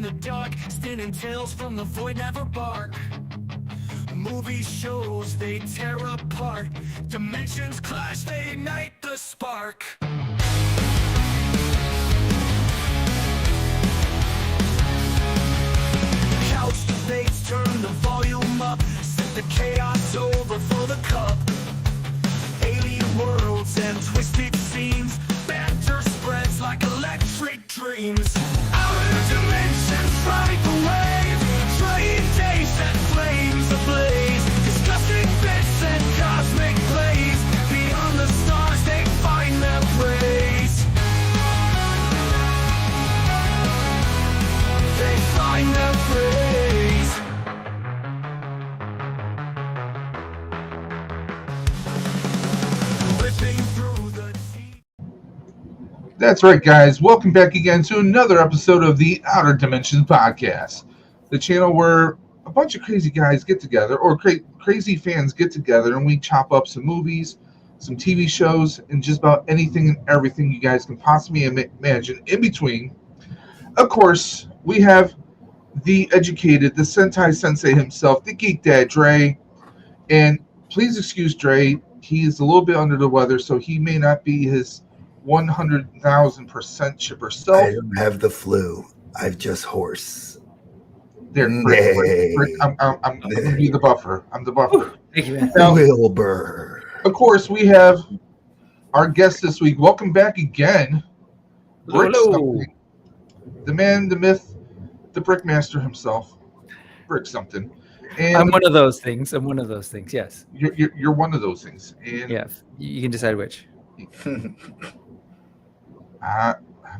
the dark, standing tales from the void never bark. Movie shows, they tear apart. Dimensions clash, they ignite the spark. Couch debates, turn the volume up. Set the chaos over for the cup. Alien worlds and twisted scenes. Banter spreads like electric dreams. Outer dimensions ride the wave. Trying days set flames ablaze. Disgusting bits and cosmic plays. Beyond the stars they find their praise. They find their praise. Ripping through the deep. That's right, guys. Welcome back again to another episode of the Outer Dimensions podcast, the channel where a bunch of crazy guys get together, or crazy fans get together, and we chop up some movies, some TV shows, and just about anything and everything you guys can possibly imagine in between. Of course, we have the educated, the Sentai Sensei himself, the Geek Dad, Dre. And please excuse Dre. He is a little bit under the weather, so he may not be his 100,000% chipper self. I don't have the flu. I've just hoarse. There, Brick, I'm going to be the buffer. I'm the buffer. Thank you, man. Now, Wilbur. of course, we have our guest this week. Welcome back again. Hello. The man, the myth, the Brickmaster himself. Brick something. And I'm one of those things. Yes. You're one of those things. And Yeah. You can decide which. I'm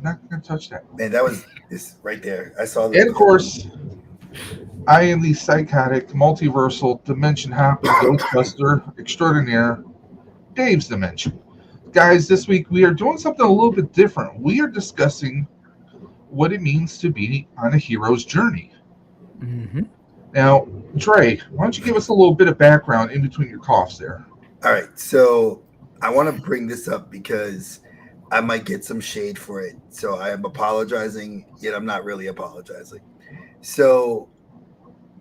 not going to touch that. Man, that was this right there. I saw that. And of course, I am the psychotic, multiversal, dimension hopping Ghostbuster extraordinaire, Dave's Dimension. Guys, this week we are doing something a little bit different. We are discussing what it means to be on a hero's journey. Mm-hmm. Now, Dre, why don't you give us a little bit of background in between your coughs there? All right, so I want to bring this up because I might get some shade for it. So I am apologizing, yet I'm not really apologizing. So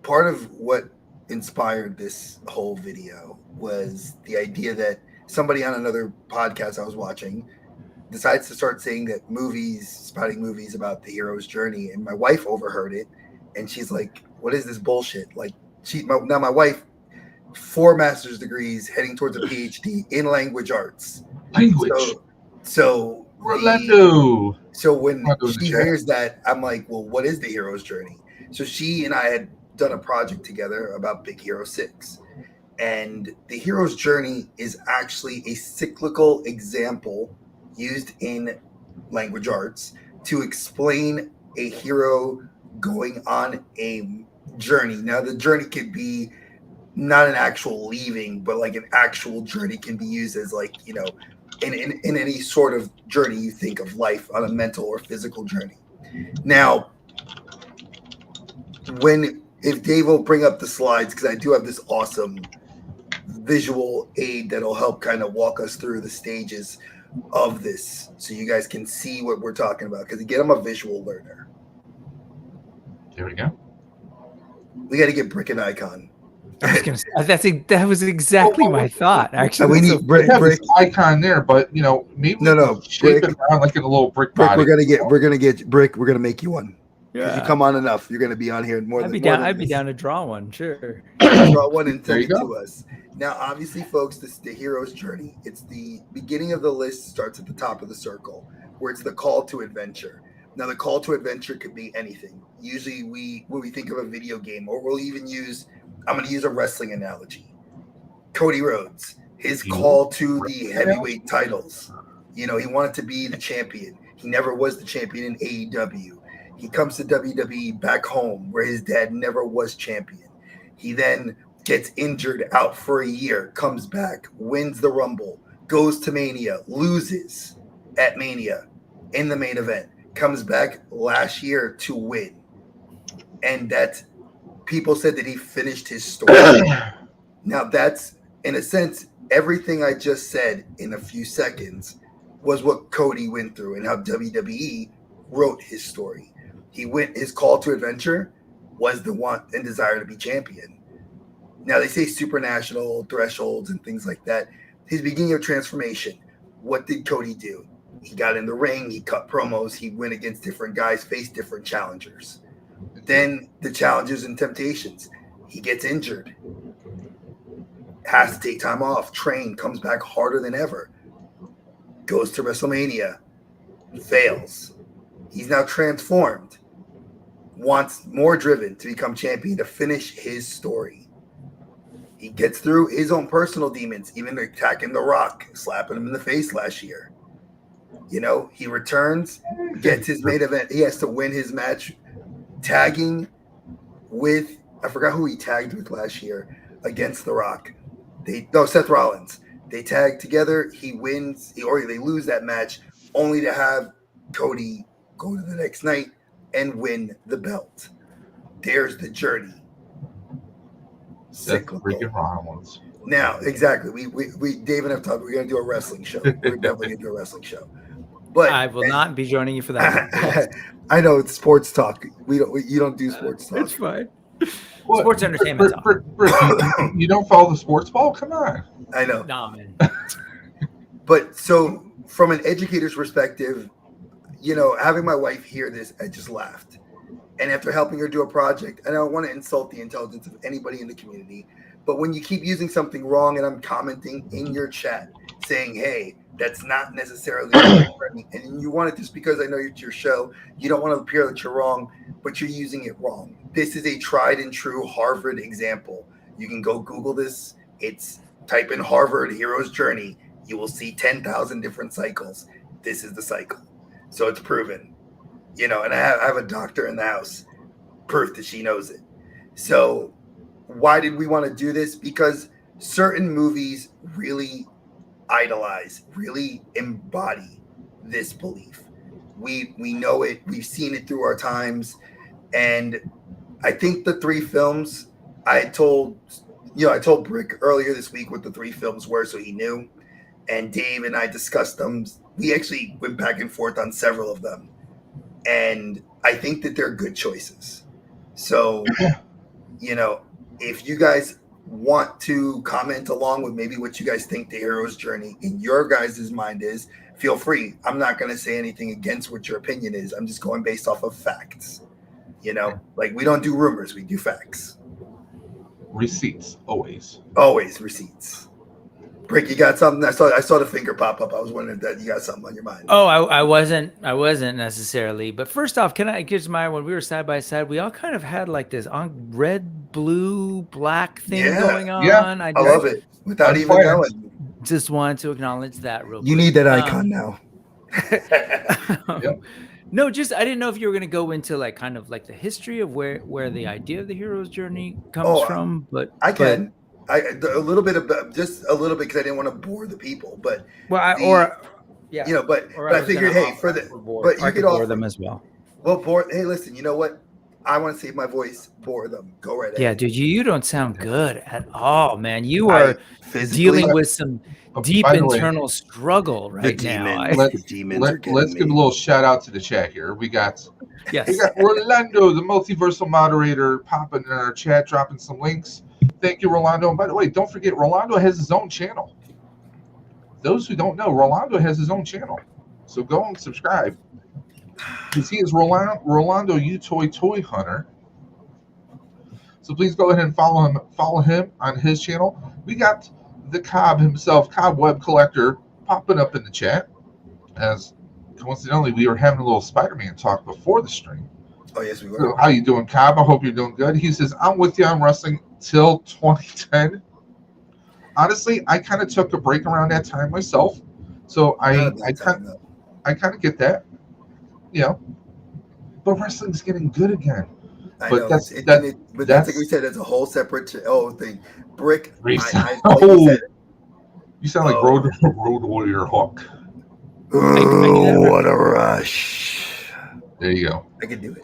part of what inspired this whole video was the idea that somebody on another podcast I was watching decides to start saying that spouting movies about the hero's journey. And my wife overheard it. And she's like, what is this bullshit? Like, now my wife, 4 master's degrees, heading towards a PhD in language arts. So Rolando. So when she hears that, I'm like, well, what is the hero's journey? So she and I had done a project together about Big Hero 6. And the hero's journey is actually a cyclical example used in language arts to explain a hero going on a journey. Now, the journey could be not an actual leaving, but like an actual journey can be used as like, you know, in any sort of journey you think of life on a mental or physical journey. Now, if Dave will bring up the slides, because I do have this awesome visual aid that'll help kind of walk us through the stages of this so you guys can see what we're talking about. Because again, I'm a visual learner. There we go. We got to get Brick an icon. I was gonna say, that was exactly my thought. Actually, we need Brick icon there, but you know, maybe shape it around like in a little brick body. We're gonna get Brick. We're gonna make you one. Yeah. If you come on enough, you're gonna be on here more. I'd be down to draw one. Sure. Draw one and send it to us. Now, obviously, folks, this is the hero's journey. It's the beginning of the list. Starts at the top of the circle, where it's the call to adventure. Now, the call to adventure could be anything. Usually, when we think of a video game, or we'll even use. I'm going to use a wrestling analogy. Cody Rhodes, his call to the heavyweight titles. You know, he wanted to be the champion. He never was the champion in AEW. He comes to WWE back home where his dad never was champion. He then gets injured out for a year, comes back, wins the Rumble, goes to Mania, loses at Mania in the main event, comes back last year to win. And that's people said that he finished his story. Now that's, in a sense, everything I just said in a few seconds was what Cody went through and how WWE wrote his story. His call to adventure was the want and desire to be champion. Now they say supranational thresholds and things like that. His beginning of transformation. What did Cody do? He got in the ring. He cut promos. He went against different guys, faced different challengers. Then the challenges and temptations. He gets injured. Has to take time off. Train. Comes back harder than ever. Goes to WrestleMania. Fails. He's now transformed. Wants more driven to become champion to finish his story. He gets through his own personal demons, even attacking The Rock, slapping him in the face last year. You know, he returns, gets his main event. He has to win his match, tagging with, I forgot who he tagged with last year against The Rock. Seth Rollins. They tag together. He wins, or they lose that match, only to have Cody go to the next night and win the belt. There's the journey. Seth freaking Rollins. Now, exactly. We Dave and I talked. We're gonna do a wrestling show. We're definitely gonna do a wrestling show. But I will not be joining you for that. I know it's sports talk. You don't do sports talk. It's fine. What? Sports entertainment. Brick, you don't follow the sports ball? Come on. I know. Nah, man. But so from an educator's perspective, you know, having my wife hear this, I just laughed. And after helping her do a project, and I don't want to insult the intelligence of anybody in the community, but when you keep using something wrong and I'm commenting in your chat saying, hey, that's not necessarily and you want it just because I know it's your show, you don't want to appear that you're wrong, but you're using it wrong. This is a tried and true Harvard example. You can go Google this. It's type in Harvard Hero's Journey. You will see 10,000 different cycles. This is the cycle. So it's proven, you know, and I have a doctor in the house, proof that she knows it. So why did we want to do this? Because certain movies really idolize, really embody this belief. We know it. We've seen it through our times. And I think the three films, I told Brick earlier this week what the three films were, so he knew. And Dave and I discussed them. We actually went back and forth on several of them. And I think that they're good choices. So, you know, if you guys want to comment along with maybe what you guys think the hero's journey in your guys' mind is, feel free. I'm not going to say anything against what your opinion is. I'm just going based off of facts. You know, like we don't do rumors, we do facts. Receipts, always. Always receipts. Brick, you got something? I saw the finger pop up. I was wondering that you got something on your mind. Oh, I wasn't necessarily. But first off, can I give my, when we were side by side, we all kind of had like this on red, blue, black thing going on. Yeah, I love it. Without even knowing. Just wanted to acknowledge that real quick. You need that icon now. Yep. No, just I didn't know if you were going to go into like kind of like the history of where the idea of the hero's journey comes from. But I can. A little bit because I didn't want to bore the people, but you know, but I figured, hey, but you could bore them as well. Well, hey, listen, you know what? I want to save my voice, bore them. Go right ahead. Yeah, dude, you don't sound good at all, man. You are dealing with some deep internal struggle right now. Let's give a little shout out to the chat here. We got Orlando, the multiversal moderator, popping in our chat, dropping some links. Thank you, Rolando. And by the way, don't forget, Rolando has his own channel. Those who don't know, Rolando has his own channel. So go and subscribe. Because he is Rolando Utoy Toy Hunter. So please go ahead and follow him on his channel. We got the Cobb himself, Cobb Web Collector, popping up in the chat. As coincidentally, we were having a little Spider-Man talk before the stream. Oh, yes, we were. So how you doing, Cobb? I hope you're doing good. He says, I'm with you on wrestling till 2010. Honestly, I kind of took a break around that time myself. So I kind of get that. You know. But wrestling's getting good again. I but know. That's like we said, it's a whole separate thing. Brick. You sound like Road Warrior Hawk. Oh, what a rush. There you go. I can do it.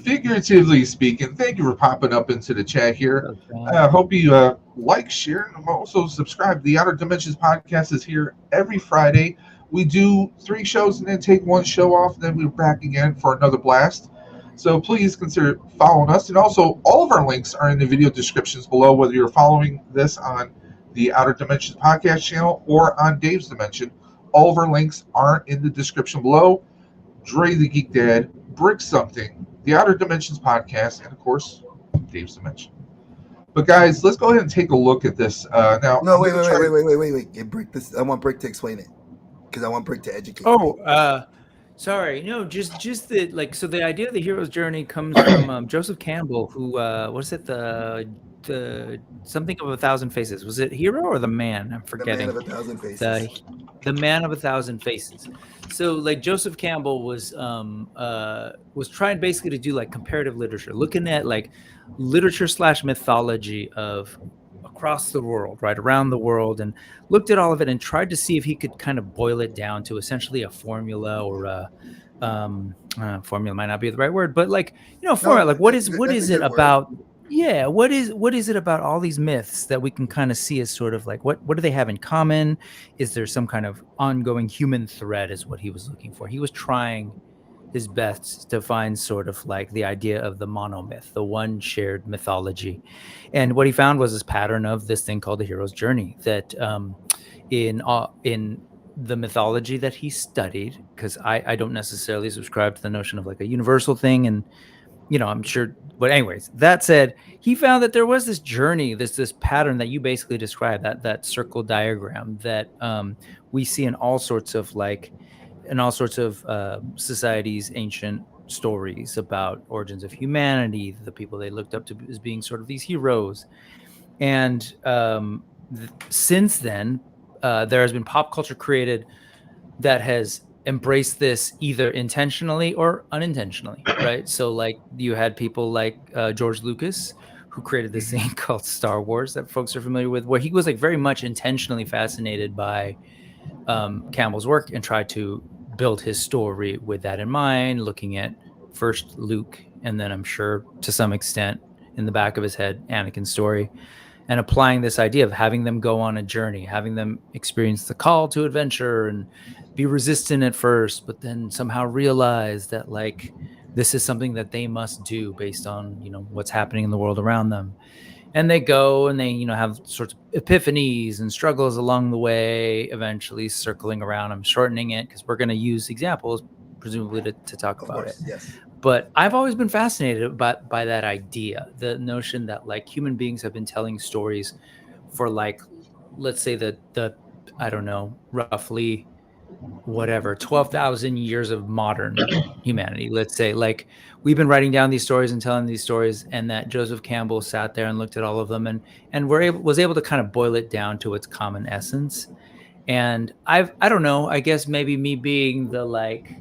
Figuratively speaking, thank you for popping up into the chat here. I hope you like, share, and also subscribe. The Outer Dimensions podcast is here every Friday. We do 3 shows and then take 1 show off, and then we're back again for another blast. So please consider following us. And also, all of our links are in the video descriptions below, whether you're following this on the Outer Dimensions podcast channel or on Dave's Dimension. All of our links are in the description below. Dre the Geek Dad, Brick Something, the Outer Dimensions podcast, and of course, Dave's Dimension. But guys, let's go ahead and take a look at this now. No, wait. Hey, Brick, this I want Brick to explain it because I want Brick to educate. Sorry, no, just the like. So the idea of the hero's journey comes from Joseph Campbell, who what is it, the something of 1,000 faces? Was it Hero or the Man? I'm forgetting. The Man of 1,000 Faces. The Man of 1,000 Faces. So like Joseph Campbell was trying basically to do like comparative literature, looking at like literature / mythology of across the world, right, around the world, and looked at all of it and tried to see if he could kind of boil it down to essentially a formula or a formula might not be the right word, but like, formula, like what is it about? Yeah, what is it about all these myths that we can kind of see as sort of like what do they have in common? Is there some kind of ongoing human thread is what he was looking for. He was trying his best to find sort of like the idea of the monomyth, the one shared mythology. And what he found was this pattern of this thing called the hero's journey that in the mythology that he studied, because I don't necessarily subscribe to the notion of like a universal thing, and I'm sure, but anyways, that said, he found that there was this journey, this pattern that you basically described, that circle diagram that we see in all sorts of societies, ancient stories about origins of humanity, the people they looked up to as being sort of these heroes. And since then, there has been pop culture created that has embraced this either intentionally or unintentionally, right? So like you had people like George Lucas, who created this thing called Star Wars that folks are familiar with, where he was like very much intentionally fascinated by Campbell's work and tried to build his story with that in mind, looking at first Luke, and then I'm sure to some extent in the back of his head, Anakin's story, and applying this idea of having them go on a journey, having them experience the call to adventure and be resistant at first, but then somehow realize that like this is something that they must do based on, what's happening in the world around them. And they go and they, have sorts of epiphanies and struggles along the way, eventually circling around. I'm shortening it because we're going to use examples, presumably to talk about it. Yes. But I've always been fascinated by that idea, the notion that like human beings have been telling stories for like, let's say the I don't know, roughly 12,000 years of modern humanity. Let's say like we've been writing down these stories and telling these stories, and that Joseph Campbell sat there and looked at all of them and was able to kind of boil it down to its common essence. And I don't know, I guess maybe me being the like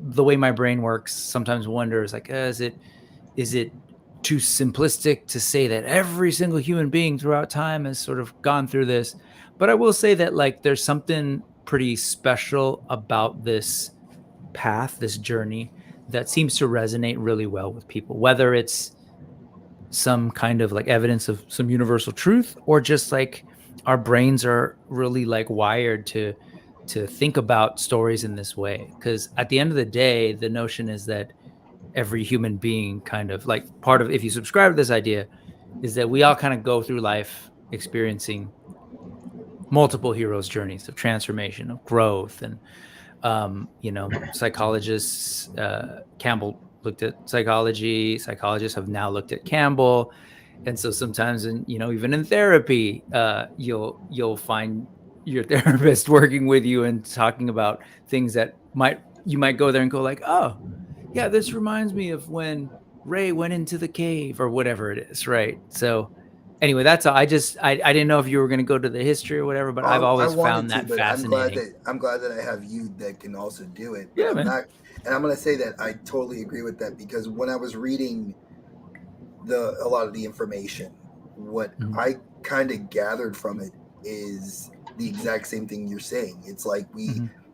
the way my brain works sometimes wonders like, is it too simplistic to say that every single human being throughout time has sort of gone through this? But I will say that like there's something pretty special about this path, this journey, that seems to resonate really well with people, whether it's some kind of like evidence of some universal truth or just like our brains are really like wired to think about stories in this way. Because at the end of the day, the notion is that every human being kind of like part of, if you subscribe to this idea, is that we all kind of go through life experiencing multiple heroes' journeys of transformation, of growth. And, psychologists, Campbell looked at psychology, psychologists have now looked at Campbell. And so sometimes even in therapy, you'll find your therapist working with you and talking about things that you might go there and go like, oh yeah, this reminds me of when Ray went into the cave or whatever it is. Right. So anyway, that's all. I didn't know if you were going to go to the history or whatever, but I've always found that fascinating. I'm glad that I have you that can also do it. Yeah, man. And I'm going to say that I totally agree with that, because when I was reading a lot of the information, what I kind of gathered from it is the exact same thing you're saying. It's like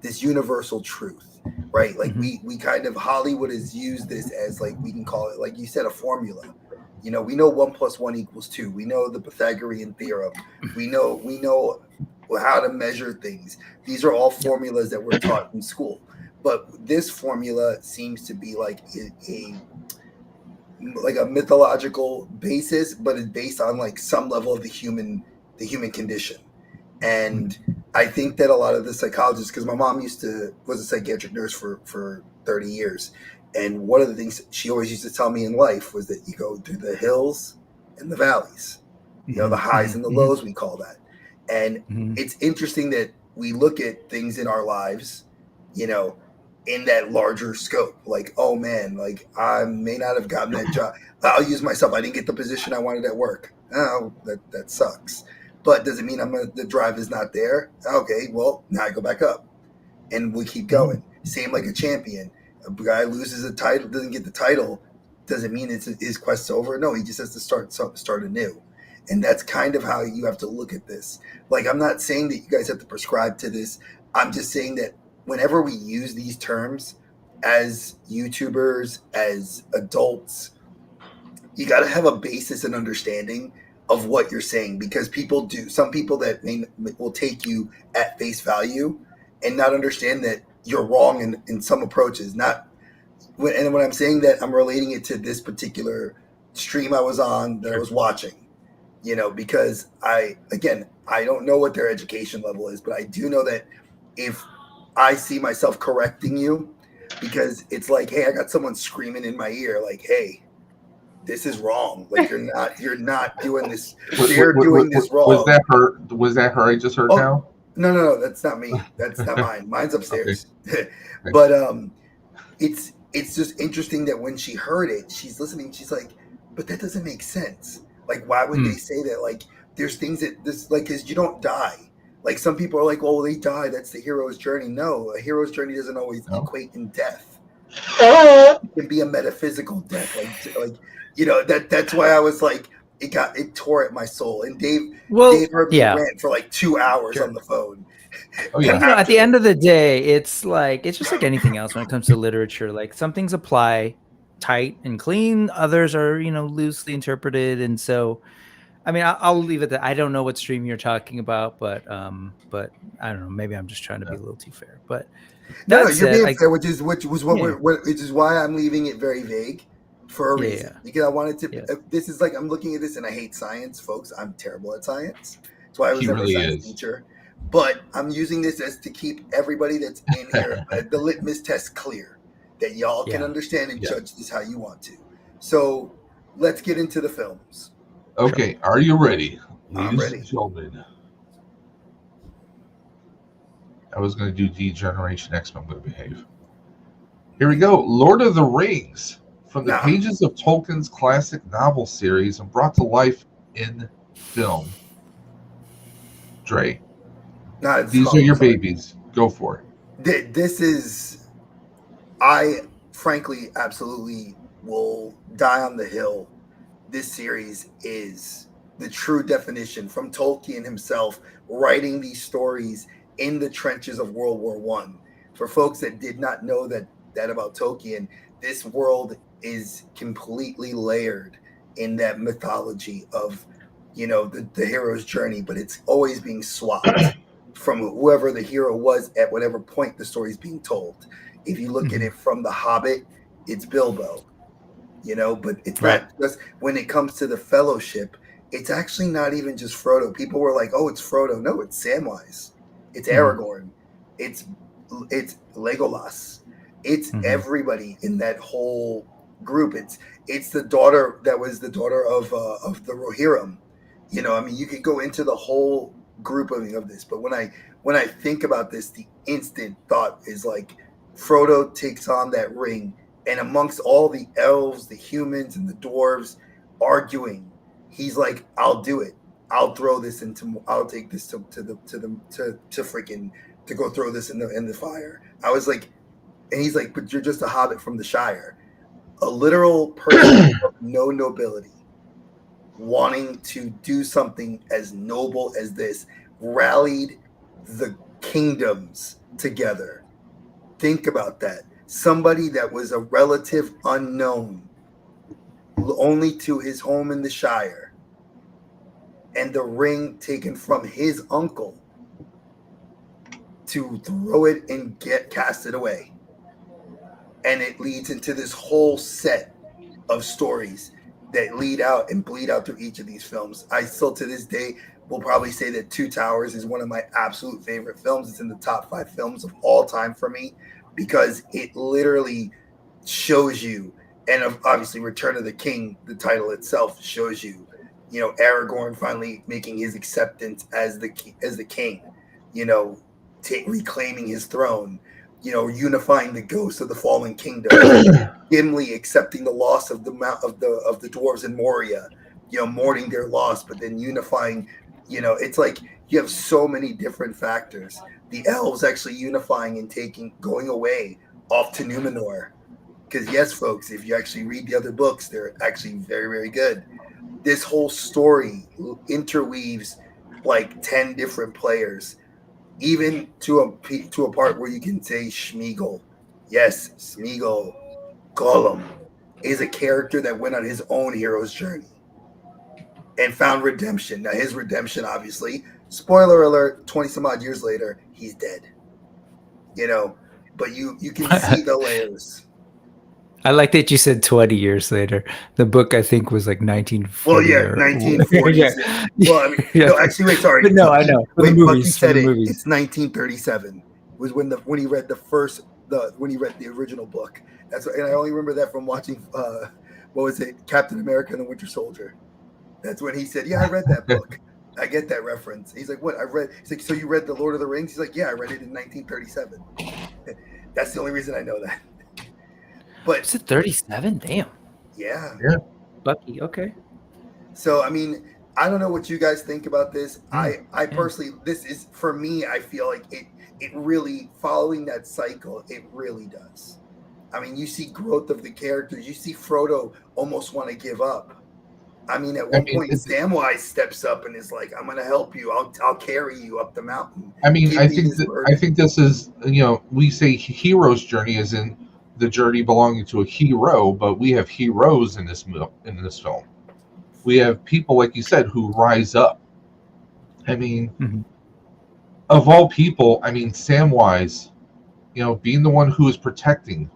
this universal truth, right? Like we kind of, Hollywood has used this as like, we can call it, like you said, a formula. We know 1 + 1 = 2. We know the Pythagorean theorem. We know how to measure things. These are all formulas that we're taught in school. But this formula seems to be like a mythological basis, but it's based on like some level of the human condition. And I think that a lot of the psychologists, because my mom was a psychiatric nurse for 30 years. And one of the things she always used to tell me in life was that you go through the hills and the valleys, the highs and the lows, we call that. And it's interesting that we look at things in our lives, in that larger scope. Like, oh man, like I may not have gotten that job. I'll use myself. I didn't get the position I wanted at work. Oh, that sucks. But does it mean the drive is not there? Okay, well, now I go back up. And we keep going. Same like a champion. A guy loses a title, doesn't get the title. Doesn't mean his quest's over. No, he just has to start anew. And that's kind of how you have to look at this. Like, I'm not saying that you guys have to prescribe to this. I'm just saying that whenever we use these terms as YouTubers, as adults, you got to have a basis and understanding of what you're saying, because some people that will take you at face value and not understand that you're wrong in some approaches. And when I'm saying that, I'm relating it to this particular stream I was on that I was watching, because I don't know what their education level is, but I do know that if I see myself correcting you, because it's like, hey, I got someone screaming in my ear, like, hey, this is wrong. Like, you're not doing this. They're doing this wrong. Was that her I just heard now? No, that's not me. That's not mine. Mine's upstairs. Okay. But it's just interesting that when she heard it, she's listening. She's like, but that doesn't make sense. Like, why would they say that? Like, there's things that because you don't die. Like, some people are like, oh, they die. That's the hero's journey. No, a hero's journey doesn't always equate in death. It can be a metaphysical death. That's why I was like, it tore at my soul. And Dave heard me rant for like 2 hours on the phone. Oh yeah. At the end of the day, it's just like anything else when it comes to literature. Like, some things apply tight and clean, others are loosely interpreted, and so I mean, I'll leave it that I don't know what stream you're talking about, but I don't know. Maybe I'm just trying to be a little too fair. But no, you're being fair, which is why I'm leaving it very vague for a reason. Because I wanted to. This is like, I'm looking at this and I hate science, folks. I'm terrible at science. That's why I was never a science teacher. But I'm using this as to keep everybody that's in here the litmus test clear, that y'all can understand and judge this how you want to. So let's get into the films. Okay, are you ready? I'm ready. Ladies and gentlemen. I was going to do Degeneration X, but I'm going to behave. Here we go. Lord of the Rings, from the pages of Tolkien's classic novel series and brought to life in film. Dre, these are your babies. Go for it. This is, I frankly, absolutely will die on the hill. This series is the true definition from Tolkien himself, writing these stories in the trenches of World War I. For folks that did not know that about Tolkien, this world is completely layered in that mythology of, the hero's journey, but it's always being swapped from whoever the hero was at whatever point the story is being told. If you look at it from The Hobbit, it's Bilbo. But it's not just when it comes to the Fellowship, it's actually not even just Frodo. People were like, oh, it's Frodo. No, it's Samwise. It's Aragorn. It's Legolas. It's everybody in that whole group. It's the daughter that was the daughter of the Rohirrim. You could go into the whole group of this. But when I think about this, the instant thought is like, Frodo takes on that ring. And amongst all the elves, the humans, and the dwarves arguing, he's like, "I'll do it. I'll throw this I'll take this to go throw this in the fire." I was like, and he's like, "But you're just a hobbit from the Shire, a literal person of no nobility, wanting to do something as noble as this, rallied the kingdoms together." Think about that. Somebody that was a relative unknown, only to his home in the Shire, and the ring taken from his uncle to throw it and cast it away. and it leads into this whole set of stories that lead out and bleed out through each of these films. I still to this day will probably say that Two Towers is one of my absolute favorite films. It's in the top 5 films of all time for me because it literally shows you, and obviously Return of the King, the title itself shows you, Aragorn finally making his acceptance as the king, reclaiming his throne, unifying the ghosts of the fallen kingdom, Gimli accepting the loss of the dwarves in Moria, mourning their loss, but then unifying. It's like you have so many different factors. The elves actually unifying and going away off to Numenor. Because yes, folks, if you actually read the other books, they're actually very, very good. This whole story interweaves like 10 different players, even to a part where you can say Smeagol. Yes, Smeagol, Gollum, is a character that went on his own hero's journey and found redemption. Now, his redemption, obviously, spoiler alert, 20 some odd years later, he's dead. But you can see the layers. I like that you said 20 years later. The book, I think, was like 1940. Well, yeah, 1940s. Yeah. Well, I mean, no, actually, wait, sorry. But no, I know. Wait, movies, you said it. Movies. It's 1937 was when he read when he read the original book. And I only remember that from watching what was it, Captain America and the Winter Soldier. That's when he said, "Yeah, I read that book." I get that reference. He's like, "What? I read." He's like, "So you read the Lord of the Rings?" He's like, "Yeah, I read it in 1937." That's the only reason I know that. But is it 37? Damn. Yeah. Bucky. Okay. So I mean, I don't know what you guys think about this. I personally, this is for me. I feel like it really following that cycle. It really does. I mean, you see growth of the characters. You see Frodo almost want to give up. I mean, at one point, Samwise steps up and is like, "I'm going to help you. I'll carry you up the mountain." I mean, I think this is, we say hero's journey is in the journey belonging to a hero, but we have heroes in this film. We have people, like you said, who rise up. I mean, of all people, I mean, Samwise, being the one who is protecting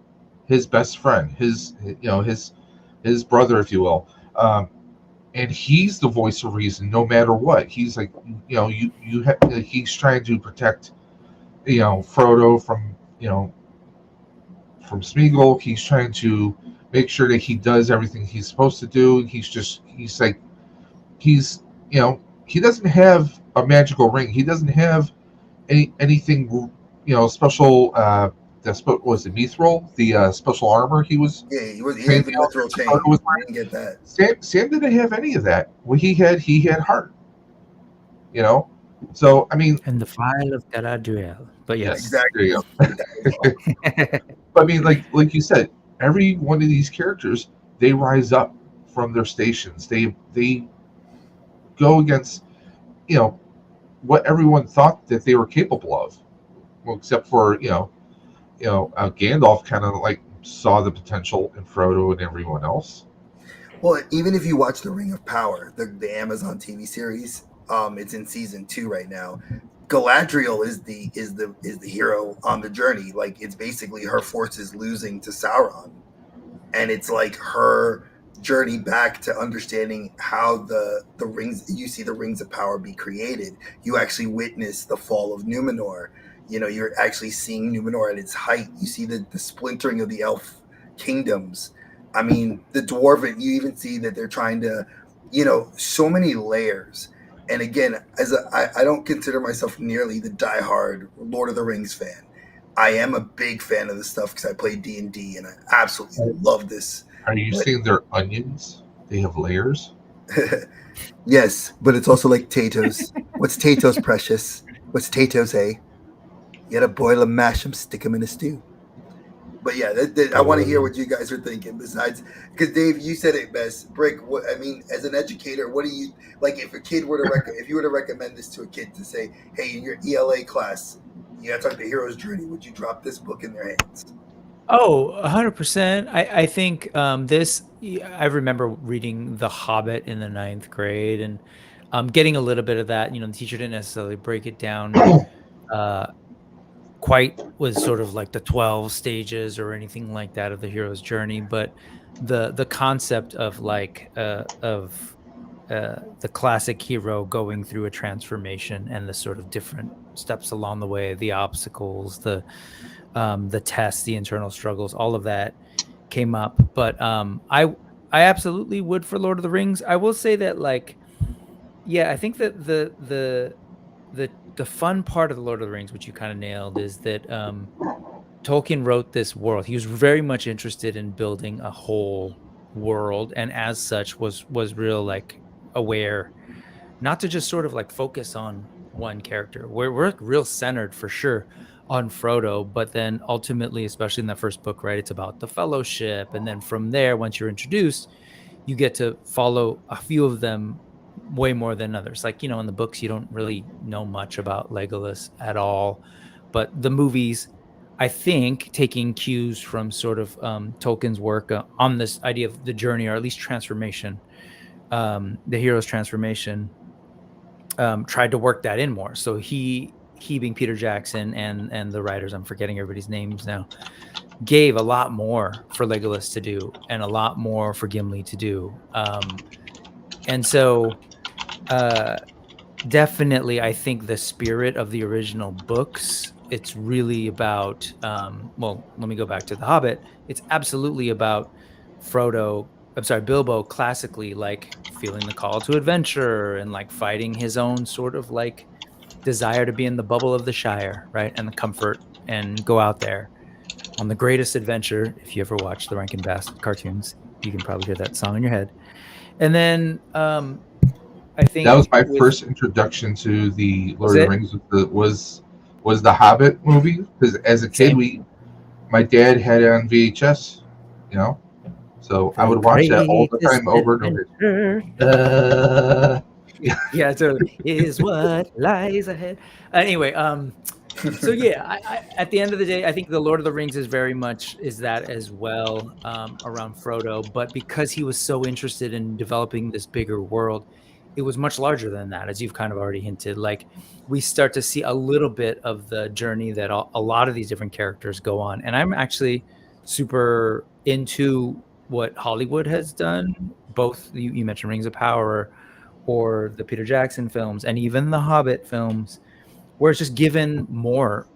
his best friend, his brother, if you will. And he's the voice of reason, no matter what. He's like, he's trying to protect, Frodo from Smeagol. He's trying to make sure that he does everything he's supposed to do. He doesn't have a magical ring. He doesn't have anything, special. Was it Mithril, the special armor he was? Yeah, he had the Mithril chain. I didn't get that. Sam didn't have any of that. Well, he had heart. So I mean, and the file of Galadriel. But yes, exactly. But I mean, like you said, every one of these characters, they rise up from their stations. They go against, what everyone thought that they were capable of. Well, except for Gandalf kind of like saw the potential in Frodo and everyone else. Well, even if you watch The Ring of Power, the Amazon TV series, it's in season 2 right now. Galadriel is the hero on the journey. Like, it's basically her forces losing to Sauron, and it's like her journey back to understanding how the rings. You see the rings of power be created. You actually witness the fall of Numenor. You're actually seeing Numenor at its height. You see the splintering of the elf kingdoms. I mean, the dwarven, you even see that they're trying to, so many layers. And again, I don't consider myself nearly the diehard Lord of the Rings fan. I am a big fan of this stuff because I play D&D and I absolutely love this. Are you saying they're onions? They have layers? Yes, but it's also like potatoes. What's potatoes, precious? What's potatoes, eh? You gotta boil them, mash them, stick them in a stew. But yeah, I want to hear what you guys are thinking. Besides, because Dave, you said it best. Brick, as an educator, what do you like? If a kid were to if you were to recommend this to a kid to say, "Hey, in your ELA class, you got to talk the hero's journey," would you drop this book in their hands? Oh, 100%. I think this. I remember reading The Hobbit in the 9th grade and getting a little bit of that. The teacher didn't necessarily break it down quite was sort of like the 12 stages or anything like that of the hero's journey, but the concept of like the classic hero going through a transformation and the sort of different steps along the way, the obstacles, the tests, the internal struggles, all of that came up. But I absolutely would for Lord of the Rings. I will say that, like, yeah, I think that the fun part of the Lord of the Rings, which you kind of nailed, is that Tolkien wrote this world. He was very much interested in building a whole world, and as such was real, like, aware not to just sort of like focus on one character. We're real centered for sure on Frodo, but then ultimately, especially in that first book, right, it's about the Fellowship, and then from there, once you're introduced, you get to follow a few of them way more than others. Like, in the books, you don't really know much about Legolas at all, but the movies, I think, taking cues from sort of Tolkien's work on this idea of the journey, or at least transformation, the hero's transformation, tried to work that in more. So he being Peter Jackson, and the writers, I'm forgetting everybody's names now, gave a lot more for Legolas to do and a lot more for Gimli to do. And so definitely, I think the spirit of the original books, it's really about, well, let me go back to The Hobbit. It's absolutely about Bilbo classically, like, feeling the call to adventure and like fighting his own sort of like desire to be in the bubble of the Shire, right? And the comfort, and go out there on the greatest adventure. If you ever watch the Rankin Bass cartoons, you can probably hear that song in your head. And then I think that was my first introduction to the Lord of the Rings. Was the Hobbit movie, because as a kid, my dad had it on VHS, so I would watch that all the time over and over. Yeah, so is what lies ahead. Anyway, so yeah, I at the end of the day, I think the Lord of the Rings is very much is that as well, around Frodo. But because he was so interested in developing this bigger world, it was much larger than that, as you've kind of already hinted. Like, we start to see a little bit of the journey that a lot of these different characters go on. And I'm actually super into what Hollywood has done. Both you mentioned Rings of Power, or the Peter Jackson films, and even the Hobbit films, where it's just given more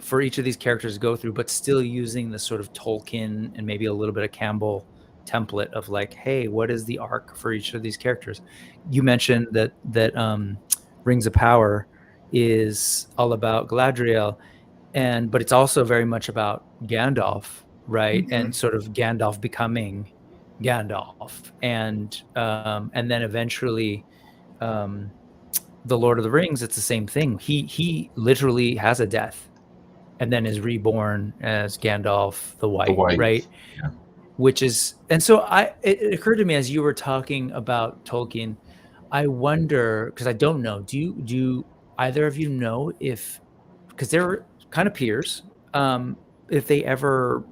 for each of these characters to go through, but still using the sort of Tolkien and maybe a little bit of Campbell template of like, hey, what is the arc for each of these characters? You mentioned that Rings of Power is all about Galadriel, but it's also very much about Gandalf, right? Mm-hmm. And sort of Gandalf becoming Gandalf, and then eventually the Lord of the Rings, it's the same thing. He literally has a death and then is reborn as Gandalf the White. Right? Yeah. Which is, and so it occurred to me as you were talking about Tolkien, I wonder, because I don't know, do either of you know if, because they're kind of peers, if they ever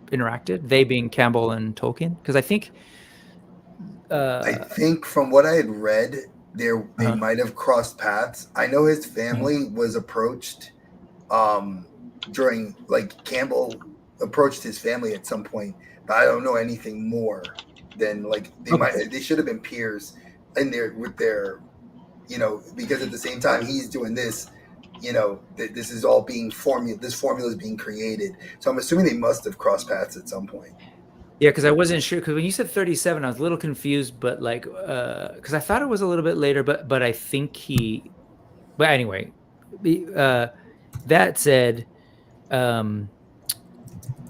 interacted, they being Campbell and Tolkien? Because I think from what I had read, they might have crossed paths. I know his family was approached during, like, Campbell approached his family at some point, but I don't know anything more than, like, they should have been peers in there with their, because at the same time he's doing this, this is all being this formula is being created. So I'm assuming they must have crossed paths at some point. Yeah, because I wasn't sure, because when you said 37, I was a little confused, but like, because I thought it was a little bit later, but I think but anyway, that said,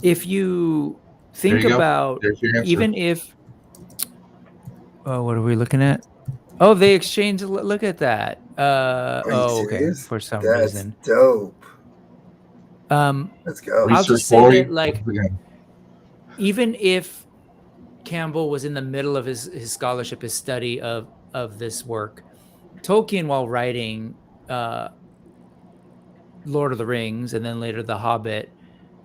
if you think about, even if, what are we looking at? Oh, they exchanged. Look at that. Okay. For some reason. That's dope. Let's go. I'll just say that, like, even if Campbell was in the middle of his scholarship, his study of this work, Tolkien, while writing Lord of the Rings and then later The Hobbit,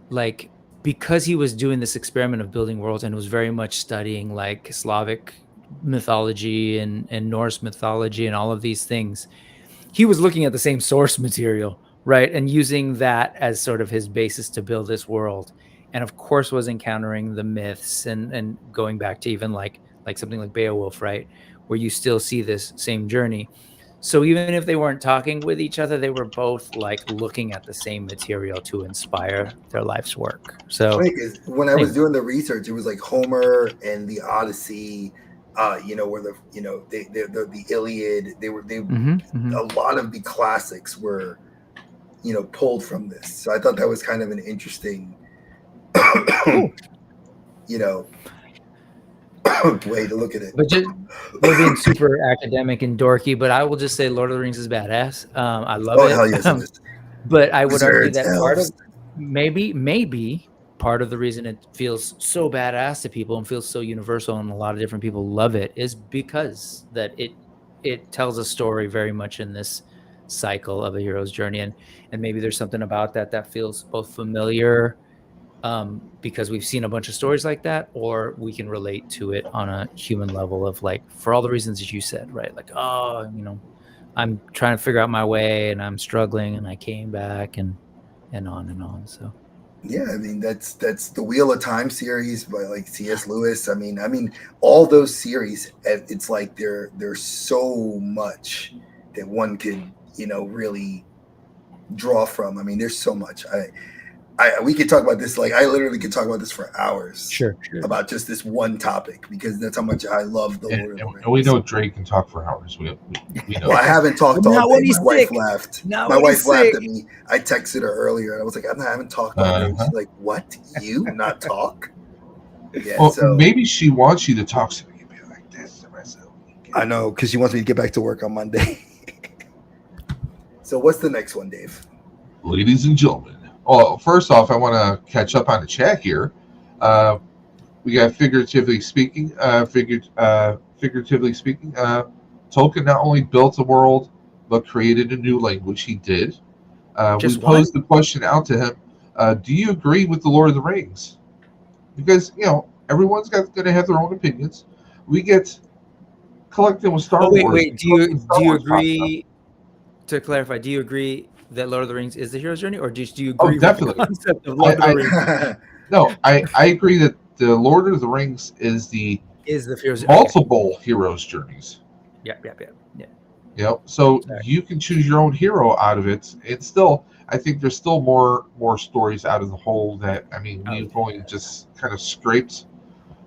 like, because he was doing this experiment of building worlds and was very much studying like Slavic mythology and Norse mythology and all of these things, he was looking at the same source material right? And using that as sort of his basis to build this world. And of course was encountering the myths and going back to even like something like Beowulf, right? Where you still see this same journey. So even if they weren't talking with each other, they were both like looking at the same material to inspire their life's work. So Funny, 'cause when I was doing the research, it was like Homer and the Odyssey, where the Iliad, a lot of the classics were, pulled from this. So I thought that was kind of an interesting, way to look at it. But just we're being super academic and dorky, but I will just say Lord of the Rings is badass. I love it. Hell yes, it is. But I would argue Wizards, that part of elves. maybe part of the reason it feels so badass to people and feels so universal and a lot of different people love it is because that it tells a story very much in this cycle of a hero's journey, and maybe there's something about that feels both familiar because we've seen a bunch of stories like that, or we can relate to it on a human level of like, for all the reasons that you said, right? Like, oh, I'm trying to figure out my way and I'm struggling and I came back and on and on. So Yeah, I mean that's the Wheel of Time series by like C.S. Lewis. I mean all those series. It's like there's so much that one could really draw from. I mean, there's so much. We could talk about this. Like I literally could talk about this for hours. Sure. About just this one topic because that's how much I love the Lord of the Rings. And we know Drake can talk for hours. We know. Well, I haven't talked all day. My wife laughed. My wife laughed at me. I texted her earlier and I was like, I haven't talked all day. She's like, what? You not talk? Yeah. Well, so maybe she wants you to talk so we can be like this the rest of the week. I know, because she wants me to get back to work on Monday. So what's the next one, Dave? Ladies and gentlemen. Oh, first off, I want to catch up on the chat here. We got figuratively speaking. Tolkien not only built a world but created a new language. He did. We posed the question out to him. Do you agree with the Lord of the Rings? Because everyone's going to have their own opinions. We get collected with Star Wars. Wait. Do you agree? To clarify, do you agree that Lord of the Rings is the hero's journey, or do you agree with the concept of Lord of the Rings? No, I agree that the Lord of the Rings is the multiple heroes' journeys. Yeah. So you can choose your own hero out of it. It's still, I think there's still more stories out of the whole that, we've only just kind of scraped,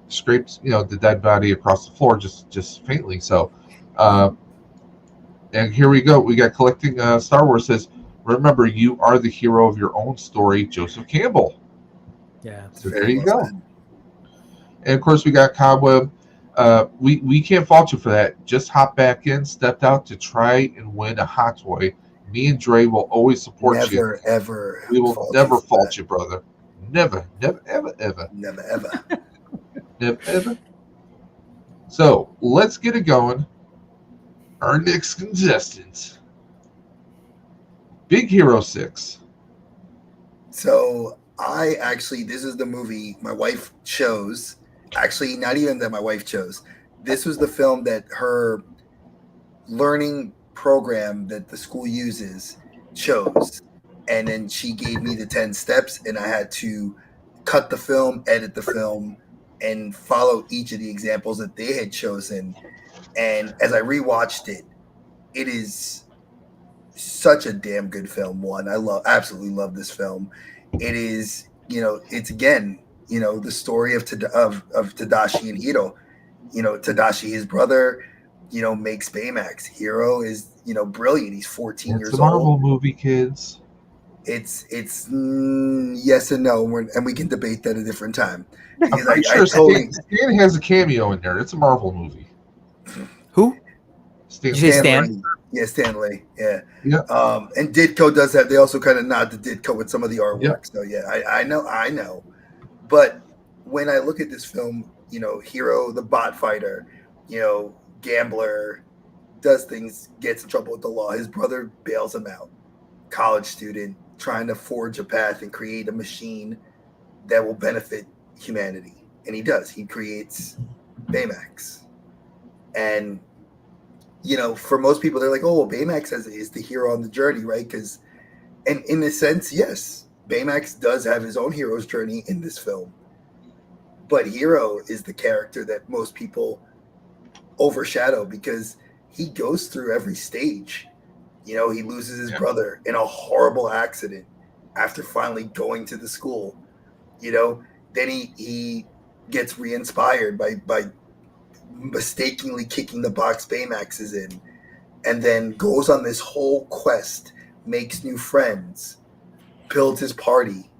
the dead body across the floor just faintly. So, and here we go. We got collecting. Star Wars says, remember, you are the hero of your own story, Joseph Campbell. Yeah. So there you go. And of course, we got Cobweb. We can't fault you for that. Just hop back in, stepped out to try and win a hot toy. Me and Dre will always support you. Never, ever. We will never fault you, brother. Never, ever, ever. Never, ever. Never, ever. So let's get it going. Our next contestant, Big Hero 6. So this is the movie my wife chose. Actually, not even that my wife chose. This was the film that her learning program that the school uses chose. And then she gave me the 10 steps and I had to cut the film, edit the film, and follow each of the examples that they had chosen. And as I rewatched it, it is such a damn good film. One, I absolutely love this film. It is, it's again, the story of Tadashi and Hiro. Tadashi, his brother, makes Baymax. Hiro is, brilliant. He's 14 years old. It's a Marvel movie, kids. It's yes and no, and we can debate that a different time. I'm pretty sure Stan has a cameo in there. It's a Marvel movie. Who? Stan? Yeah, Stanley. Yeah. And Ditko does that. They also kind of nod to Ditko with some of the artwork. Yeah. So yeah, I know. But when I look at this film, Hero, the bot fighter, gambler, does things, gets in trouble with the law. His brother bails him out. College student trying to forge a path and create a machine that will benefit humanity. And he does. He creates Baymax. And for most people, they're like, oh, well, Baymax is the hero on the journey, right? And in a sense, yes, Baymax does have his own hero's journey in this film. But Hero is the character that most people overshadow because he goes through every stage. You know, he loses his brother in a horrible accident after finally going to the school. You know, then he gets re-inspired by mistakenly kicking the box Baymax is in, and then goes on this whole quest, makes new friends, builds his party,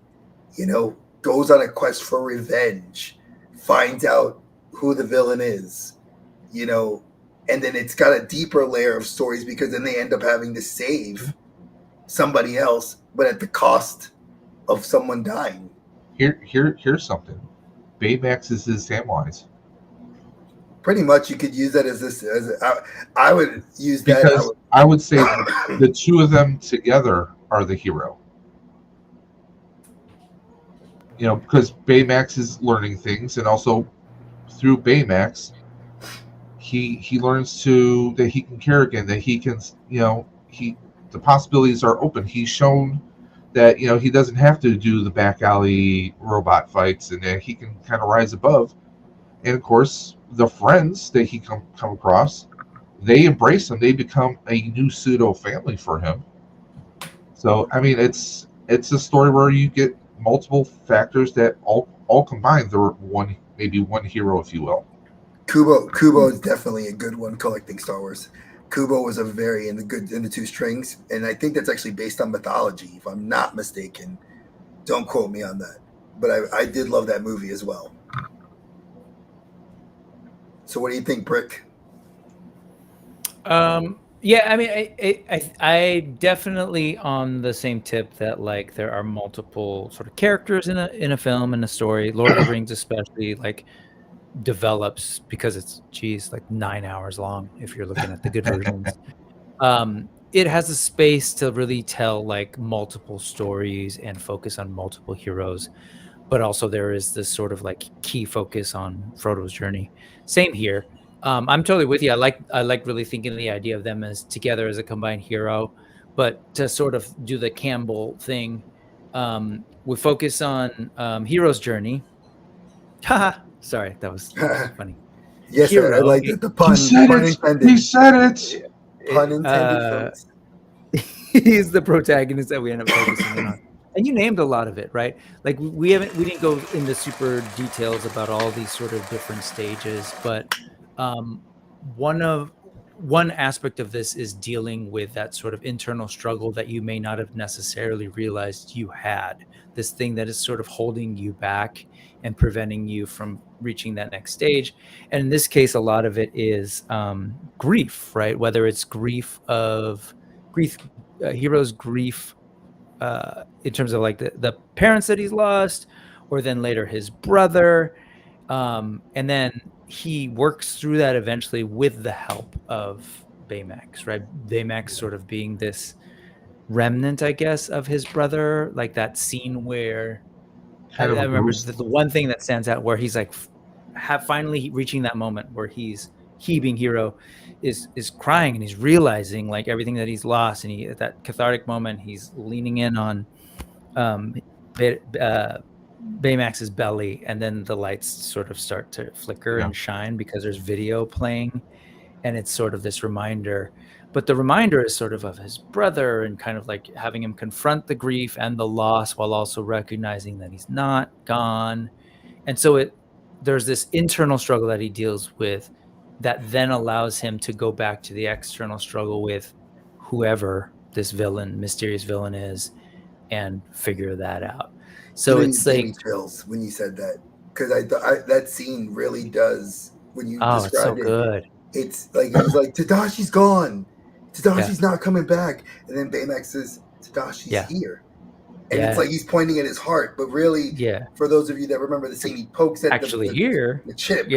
you know, goes on a quest for revenge, finds out who the villain is, you know, and then it's got a deeper layer of stories because then they end up having to save somebody else, but at the cost of someone dying. Here's something. Baymax is his Samwise. Pretty much, you could use that as this. I would use that because I would say the two of them together are the hero. You know, because Baymax is learning things, and also through Baymax, he learns that he can care again, that he can, you know, the possibilities are open. He's shown that, you know, he doesn't have to do the back alley robot fights, and that he can kind of rise above. And of course, the friends that he come across, they embrace him. They become a new pseudo family for him. So I mean, it's a story where you get multiple factors that all combined. There were maybe one hero, if you will. Kubo is definitely a good one collecting Star Wars. Kubo was a very in the two strings, and I think that's actually based on mythology, if I'm not mistaken. Don't quote me on that, but I did love that movie as well. So what do you think, Brick? Yeah, I mean, I definitely on the same tip that like there are multiple sort of characters in a film and a story. Lord of the Rings, especially, like develops because it's like 9 hours long if you're looking at the good versions. It has a space to really tell like multiple stories and focus on multiple heroes, but also there is this sort of like key focus on Frodo's journey. Same here. I'm totally with you. I like really thinking the idea of them as together as a combined hero, but to sort of do the Campbell thing, we focus on Hero's journey. Haha, sorry, that was funny. Yes, I like that. The pun. Pun intended. He said it. Pun intended, folks. He's the protagonist that we end up focusing on. And you named a lot of it, right? Like we didn't go into super details about all these sort of different stages, but one aspect of this is dealing with that sort of internal struggle that you may not have necessarily realized you had, this thing that is sort of holding you back and preventing you from reaching that next stage. And in this case, a lot of it is grief, right? Whether it's hero's grief in terms of like the parents that he's lost, or then later his brother, and then he works through that eventually with the help of Baymax, right? Baymax sort of being this remnant, I guess, of his brother, like that scene where I remember the one thing that stands out where he's like finally reaching that moment where he being hero is crying and he's realizing like everything that he's lost, and at that cathartic moment he's leaning in on Baymax's belly, and then the lights sort of start to flicker and shine because there's video playing, and it's sort of this reminder. But the reminder is sort of his brother, and kind of like having him confront the grief and the loss while also recognizing that he's not gone. And so there's this internal struggle that he deals with that then allows him to go back to the external struggle with whoever this mysterious villain is, and figure that out. So it's like chills when you said that, because I that scene really does when you described it's so good. It's like he's like, Tadashi's gone, Tadashi's not coming back, and then Baymax says Tadashi's here, and it's like he's pointing at his heart, but really, for those of you that remember the scene, he pokes at the chip,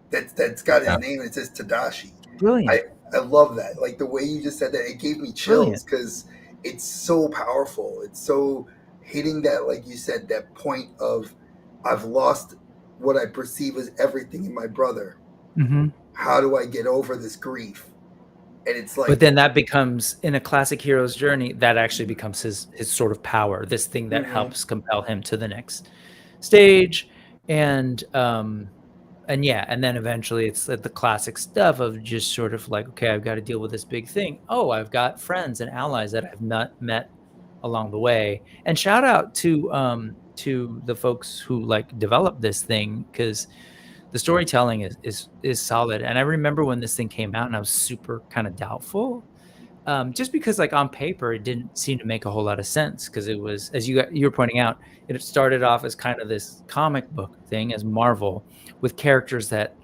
that's got his name, and it says Tadashi. Brilliant. I love that. Like the way you just said that, it gave me chills because it's so powerful. It's so hitting that, like you said, that point of I've lost what I perceive as everything in my brother. Mm-hmm. How do I get over this grief? And it's like, but then that becomes, in a classic hero's journey, that actually becomes his sort of power, this thing that helps compel him to the next stage. And yeah, and then eventually it's the classic stuff of just sort of like, okay, I've got to deal with this big thing. Oh, I've got friends and allies that I've not met along the way. And shout out to the folks who like developed this thing, because the storytelling is solid. And I remember when this thing came out and I was super kind of doubtful, just because like on paper it didn't seem to make a whole lot of sense, because it was, as you were pointing out, it started off as kind of this comic book thing as Marvel, with characters that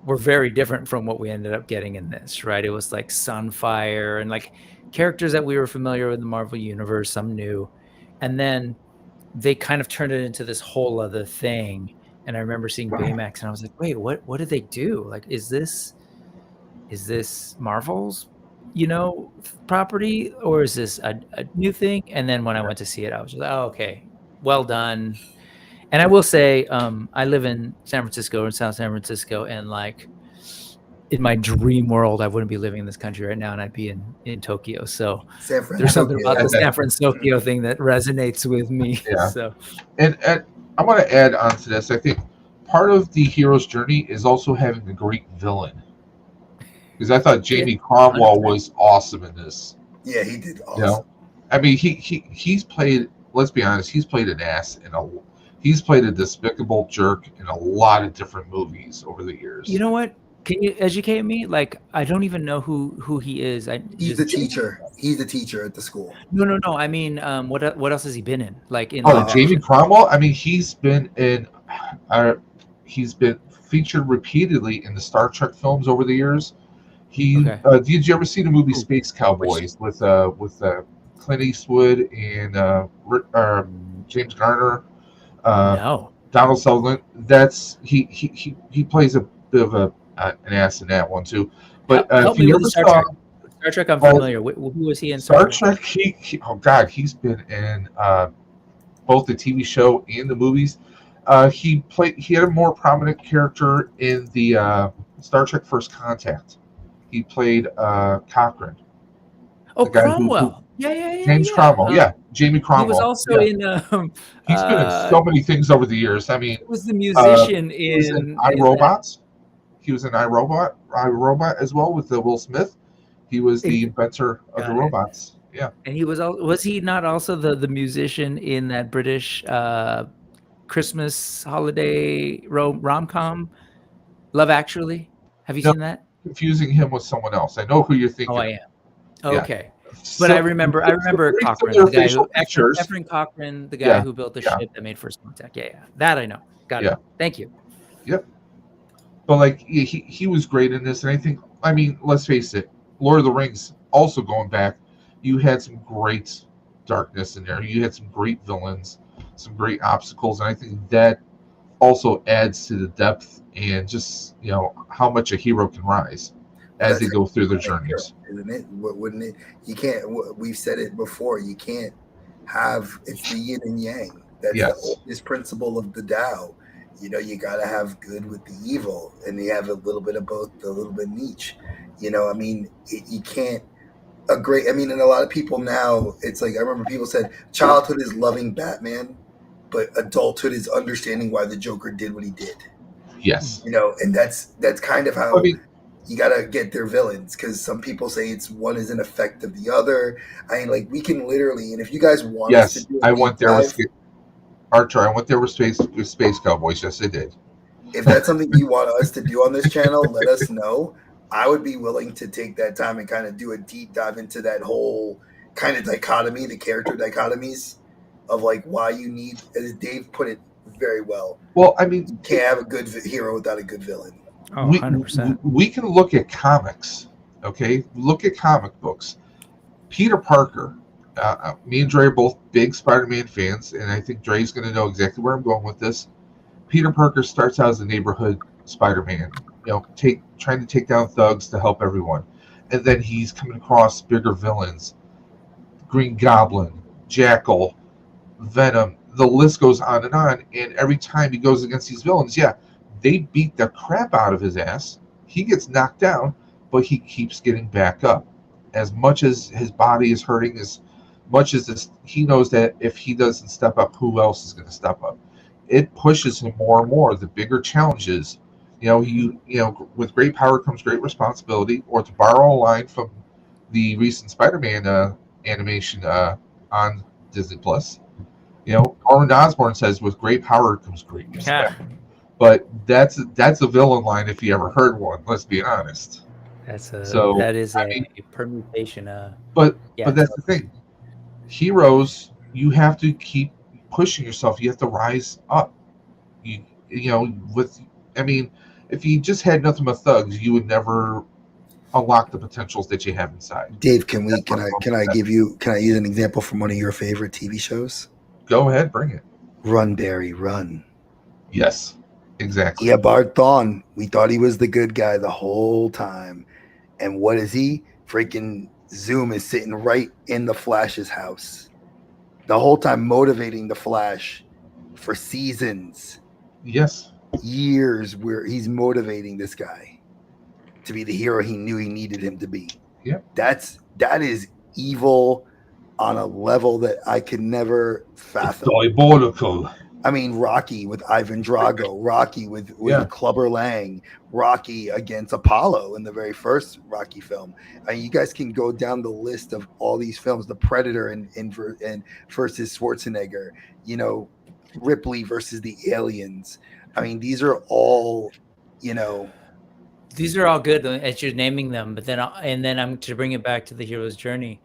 were very different from what we ended up getting in this, right? It was like Sunfire and like characters that we were familiar with in the Marvel universe, some new, and then they kind of turned it into this whole other thing. And I remember seeing Baymax and I was like, wait, what did they do? Like, is this Marvel's, property, or is this a new thing? And then when I went to see it, I was just like, oh, okay, well done. And I will say, I live in San Francisco, in South San Francisco, and like in my dream world, I wouldn't be living in this country right now, and I'd be in Tokyo. So there's something about the San Francisco thing that resonates with me. Yeah. So, and I want to add on to this. I think part of the hero's journey is also having a great villain, because I thought Jamie Cromwell was awesome in this. Yeah, he did awesome. I mean, he's played. Let's be honest, he's played an ass he's played a despicable jerk in a lot of different movies over the years. You know what? Can you educate me? Like, I don't even know who he is. He's the teacher. He's the teacher at the school. No. I mean, what else has he been in? Like in Jamie Cromwell. I mean, he's been featured repeatedly in the Star Trek films over the years. Did you ever see the movie Space Cowboys with Clint Eastwood and James Garner? No. Donald Sutherland. That's he plays a bit of an ass in that one too. But help me with the Star Trek. I'm familiar. Who was he in Star Trek? He's been in both the TV show and the movies. He had a more prominent character in the Star Trek First Contact. He played Cochrane. Oh, Cromwell. Yeah. James Cromwell. Jamie Cromwell. He was also in. He's been in so many things over the years. I mean, he was the musician in iRobot. He was in iRobot as well with Will Smith. He was the inventor of the robots. Yeah. And he was he not also the musician in that British Christmas holiday rom-com, Love Actually? Have you seen that? Confusing him with someone else. I know who you're thinking. Oh, I am. Okay. But I remember Cochrane, the guy who Ephraim Cochrane, the guy who built the ship that made First Contact. Yeah. That I know. Got it. Thank you. Yep. But like he was great in this, and I mean, let's face it, Lord of the Rings, also going back, you had some great darkness in there. You had some great villains, some great obstacles, and I think that also adds to the depth and just how much a hero can rise as they go through their journeys. Isn't it? Wouldn't it? You can't. We've said it before. You can't have. It's the yin and yang. That's the oldest principle of the Tao. You got to have good with the evil, and you have a little bit of both, a little bit in each. I mean, you can't. And a lot of people now, it's like I remember people said childhood is loving Batman, but adulthood is understanding why the Joker did what he did. Yes. And that's kind of how. You gotta get their villains, because some people say it's one is an effect of the other. I mean, like, we can literally, and if you guys want us to do I went there with Archer. I went there with Space Cowboys. Yes, I did. If that's something you want us to do on this channel, let us know. I would be willing to take that time and kind of do a deep dive into that whole kind of dichotomy, the character dichotomies of like why you need, as Dave put it very well. Well, I mean, you can't have a good hero without a good villain. Oh, 100%. We can look at comics, okay? Look at comic books. Peter Parker, me and Dre are both big Spider-Man fans, and I think Dre's going to know exactly where I'm going with this. Peter Parker starts out as a neighborhood Spider-Man, trying to take down thugs to help everyone. And then he's coming across bigger villains. Green Goblin, Jackal, Venom, the list goes on. And every time he goes against these villains, they beat the crap out of his ass. He gets knocked down, but he keeps getting back up. As much as his body is hurting, as much as this, he knows that if he doesn't step up, who else is going to step up? It pushes him more and more. The bigger challenges, with great power comes great responsibility. Or to borrow a line from the recent Spider-Man animation on Disney Plus, Norman Osborn says, "With great power comes great respect." But that's a villain line if you ever heard one. Let's be honest. That is a permutation. But that's the thing. Heroes, you have to keep pushing yourself. You have to rise up. If you just had nothing but thugs, you would never unlock the potentials that you have inside. Dave, can I use an example from one of your favorite TV shows? Go ahead, bring it. Run, Barry, run. Yes, exactly. Yeah, Bart Thawne. We thought he was the good guy the whole time. And what is he? Freaking Zoom is sitting right in the Flash's house the whole time, motivating the Flash for seasons. Yes. Years where he's motivating this guy to be the hero he knew he needed him to be. Yeah. That is evil on a level that I could never fathom. Diabolical. I mean, Rocky with Ivan Drago, Rocky with Clubber Lang, Rocky against Apollo in the very first Rocky film. You guys can go down the list of all these films: The Predator and versus Schwarzenegger, Ripley versus the Aliens. I mean, these are all, These are all good as you're naming them, but then I'm to bring it back to the hero's journey.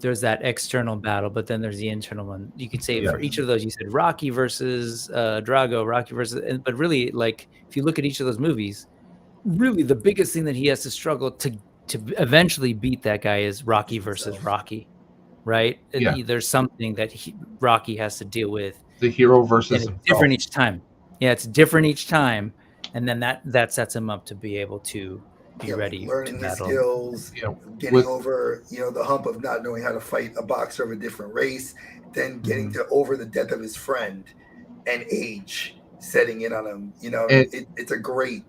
There's that external battle, but then there's the internal one. You could say for each of those, you said Rocky versus Drago, Rocky versus, but really, like, if you look at each of those movies, really the biggest thing that he has to struggle to eventually beat that guy is Rocky versus Rocky, right? Yeah. There's something that Rocky has to deal with. The hero versus himself. Different each time. Yeah, it's different each time, and then that sets him up to be able to be ready, learning to his battle. skills, getting over the hump of not knowing how to fight a boxer of a different race, then getting to over the death of his friend and age setting in on him. It's a great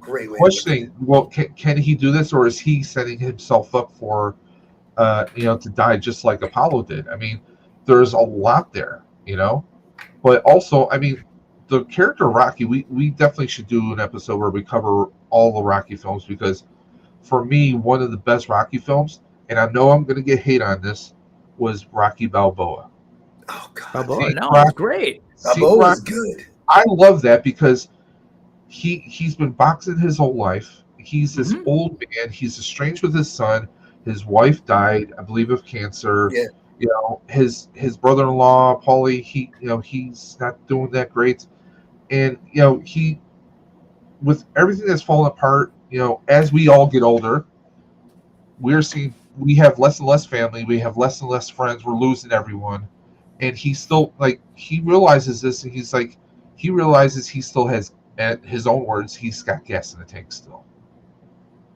way. Questioning, well, can he do this, or is he setting himself up for to die just like Apollo did? I mean, there's a lot there, but also, I mean, the character Rocky, we definitely should do an episode where we cover all the Rocky films, because for me, one of the best Rocky films, and I know I'm going to get hate on this, was Rocky Balboa. Oh, God. Balboa, it's great. Balboa was good. I love that because he's been boxing his whole life. He's this old man. He's estranged with his son. His wife died, I believe, of cancer. Yeah. His brother-in-law, Paulie, he's not doing that great. And, he, with everything that's fallen apart, as we all get older, we have less and less family. We have less and less friends. We're losing everyone. And he still, he realizes this, and he realizes he still has, at his own words, he's got gas in the tank still.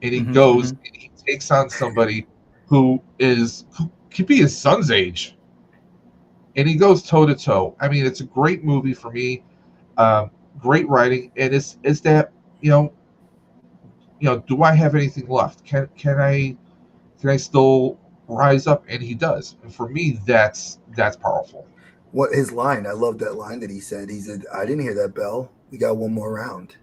And he goes and he takes on somebody who could be his son's age. And he goes toe to toe. I mean, it's a great movie for me. Great writing. And it's that, do I have anything left? Can I still rise up? And he does. And for me, that's powerful. What his line? I love that line that he said. He said, "I didn't hear that bell. We got one more round."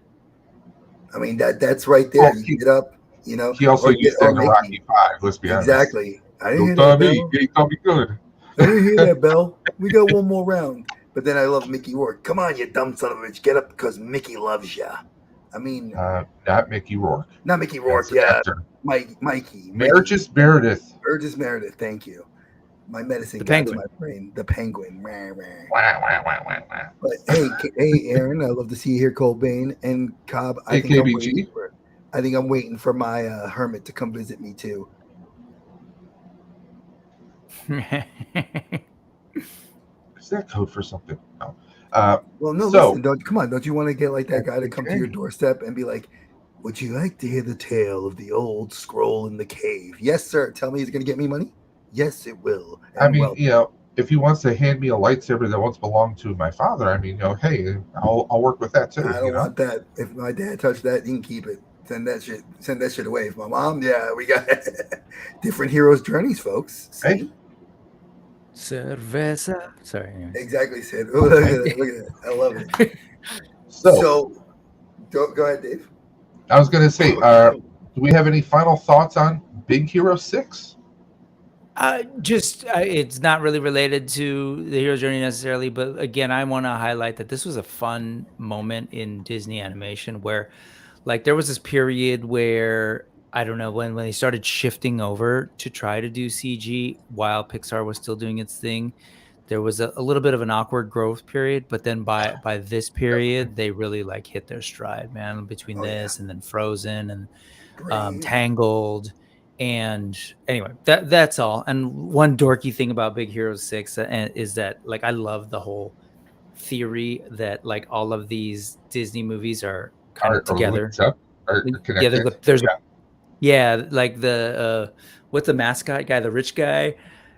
I mean, that's right there. You get up, He also used that in Rocky 5. Let's be honest. Exactly. I didn't hear that bell. You tell me good. I didn't hear that bell. We got one more round. But then I love Mickey Rourke. Come on, you dumb son of a bitch. Get up because Mickey loves ya. I mean, not Mickey Rourke. Not Mickey Rourke. Yeah, Mikey. Burgess Meredith. Burgess Meredith. Thank you. My medicine got in my brain. The Penguin. But hey, Aaron. I love to see you here, Cobain and Cobb. I think I'm waiting for my hermit to come visit me too. Is that code for something? No. Well, no. Listen, don't you want to get like that guy to come to your doorstep and be like, "Would you like to hear the tale of the old scroll in the cave?" Yes, sir. Tell me, he's going to get me money. Yes, it will. And I mean, if he wants to hand me a lightsaber that once belonged to my father, I mean, hey, I'll work with that too. I don't want that. If my dad touched that, he can keep it. Send that shit away. My mom, yeah, we got different heroes' journeys, folks. See? Hey. Cerveza. Sorry. Anyways. Exactly, Sid. Oh, look at that. I love it. So go ahead, Dave. I was going to say, do we have any final thoughts on Big Hero 6? It's not really related to the hero's journey necessarily, but again, I want to highlight that this was a fun moment in Disney animation where, like, there was this period where I don't know when they started shifting over to try to do CG while Pixar was still doing its thing. There was a little bit of an awkward growth period, but then by this period, they really like hit their stride, man. Between this and then Frozen and Tangled. And anyway, that's all. And one dorky thing about Big Hero 6 is that, like, I love the whole theory that, like, all of these Disney movies are kind of together. Connected. Like the what's the mascot guy, the rich guy,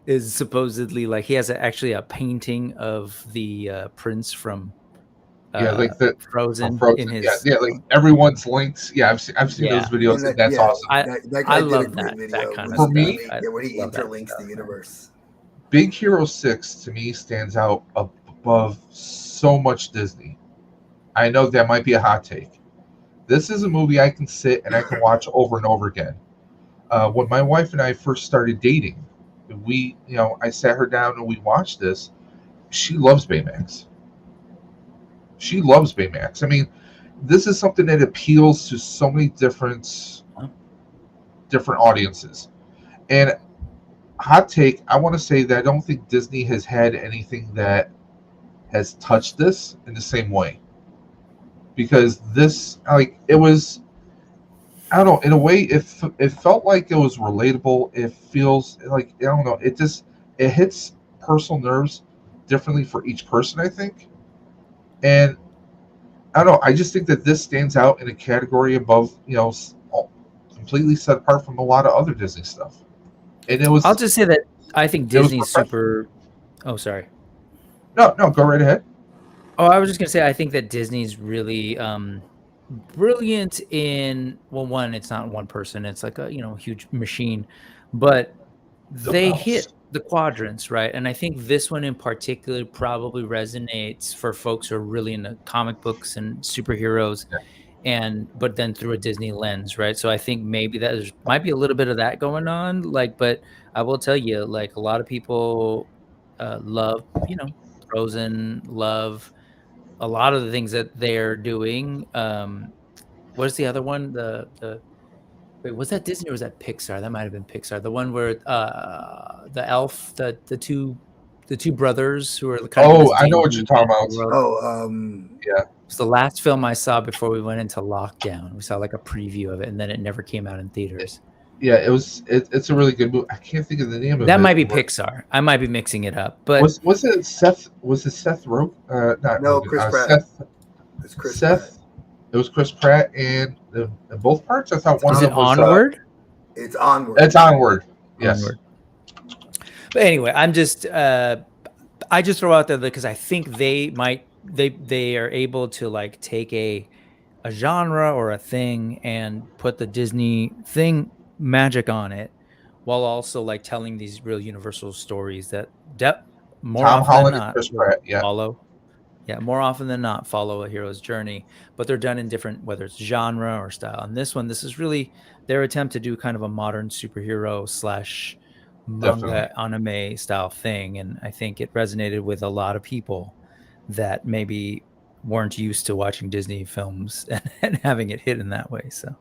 is supposedly like he has actually a painting of the prince from like the Frozen in his like everyone's linked. I've seen those videos, and that's awesome. I love that kind of for stuff. me, when he interlinks the universe. Big Hero 6 to me stands out above so much Disney. I know that might be a hot take. This is a movie I can sit and I can watch over and over again. When my wife and I first started dating, I sat her down and we watched this. She loves Baymax. I mean, this is something that appeals to so many different audiences. And hot take, I want to say that I don't think Disney has had anything that has touched this in the same way. Because this, like, it was, I don't know, in a way, it felt like it was relatable. It feels like, I don't know, it hits personal nerves differently for each person, I think. And I don't know, I just think that this stands out in a category above, completely set apart from a lot of other Disney stuff. And it was. I'll just say that I think Disney's super. Oh, sorry. No, go right ahead. Oh, I was just gonna say I think that Disney's really brilliant in, well, one, it's not one person, it's like a huge machine, but they hit the quadrants, right? And I think this one in particular probably resonates for folks who are really into comic books and superheroes, but then through a Disney lens, right? So I think maybe that might be a little bit of that going on, but I will tell you, like, a lot of people love, Frozen, love a lot of the things that they're doing. What is the other one? Wait, was that Disney or was that Pixar? That might have been Pixar. The one where the elf, the two brothers who are kind of. I know what you're talking about. Yeah. It's the last film I saw before we went into lockdown. We saw like a preview of it, and then it never came out in theaters. Yeah, it's a really good movie. I can't think of the name of it. That might be Pixar. I might be mixing it up. But was it Seth? Was it Seth Rogen? Chris Pratt. It's Chris Pratt. It was Chris Pratt, and in both parts, I thought one of them was Onward. It's Onward. It's Onward. Yes. Onward. But anyway, I just throw out there because I think they are able to, like, take a genre or a thing and put the Disney thing magic on it, while also, like, telling these real universal stories that more Tom often Holland than and not Chris Pratt, more often than not follow a hero's journey, but they're done in different, whether it's genre or style. And this is really their attempt to do kind of a modern superhero / manga anime style thing, and I think it resonated with a lot of people that maybe weren't used to watching Disney films and having it hit in that way. So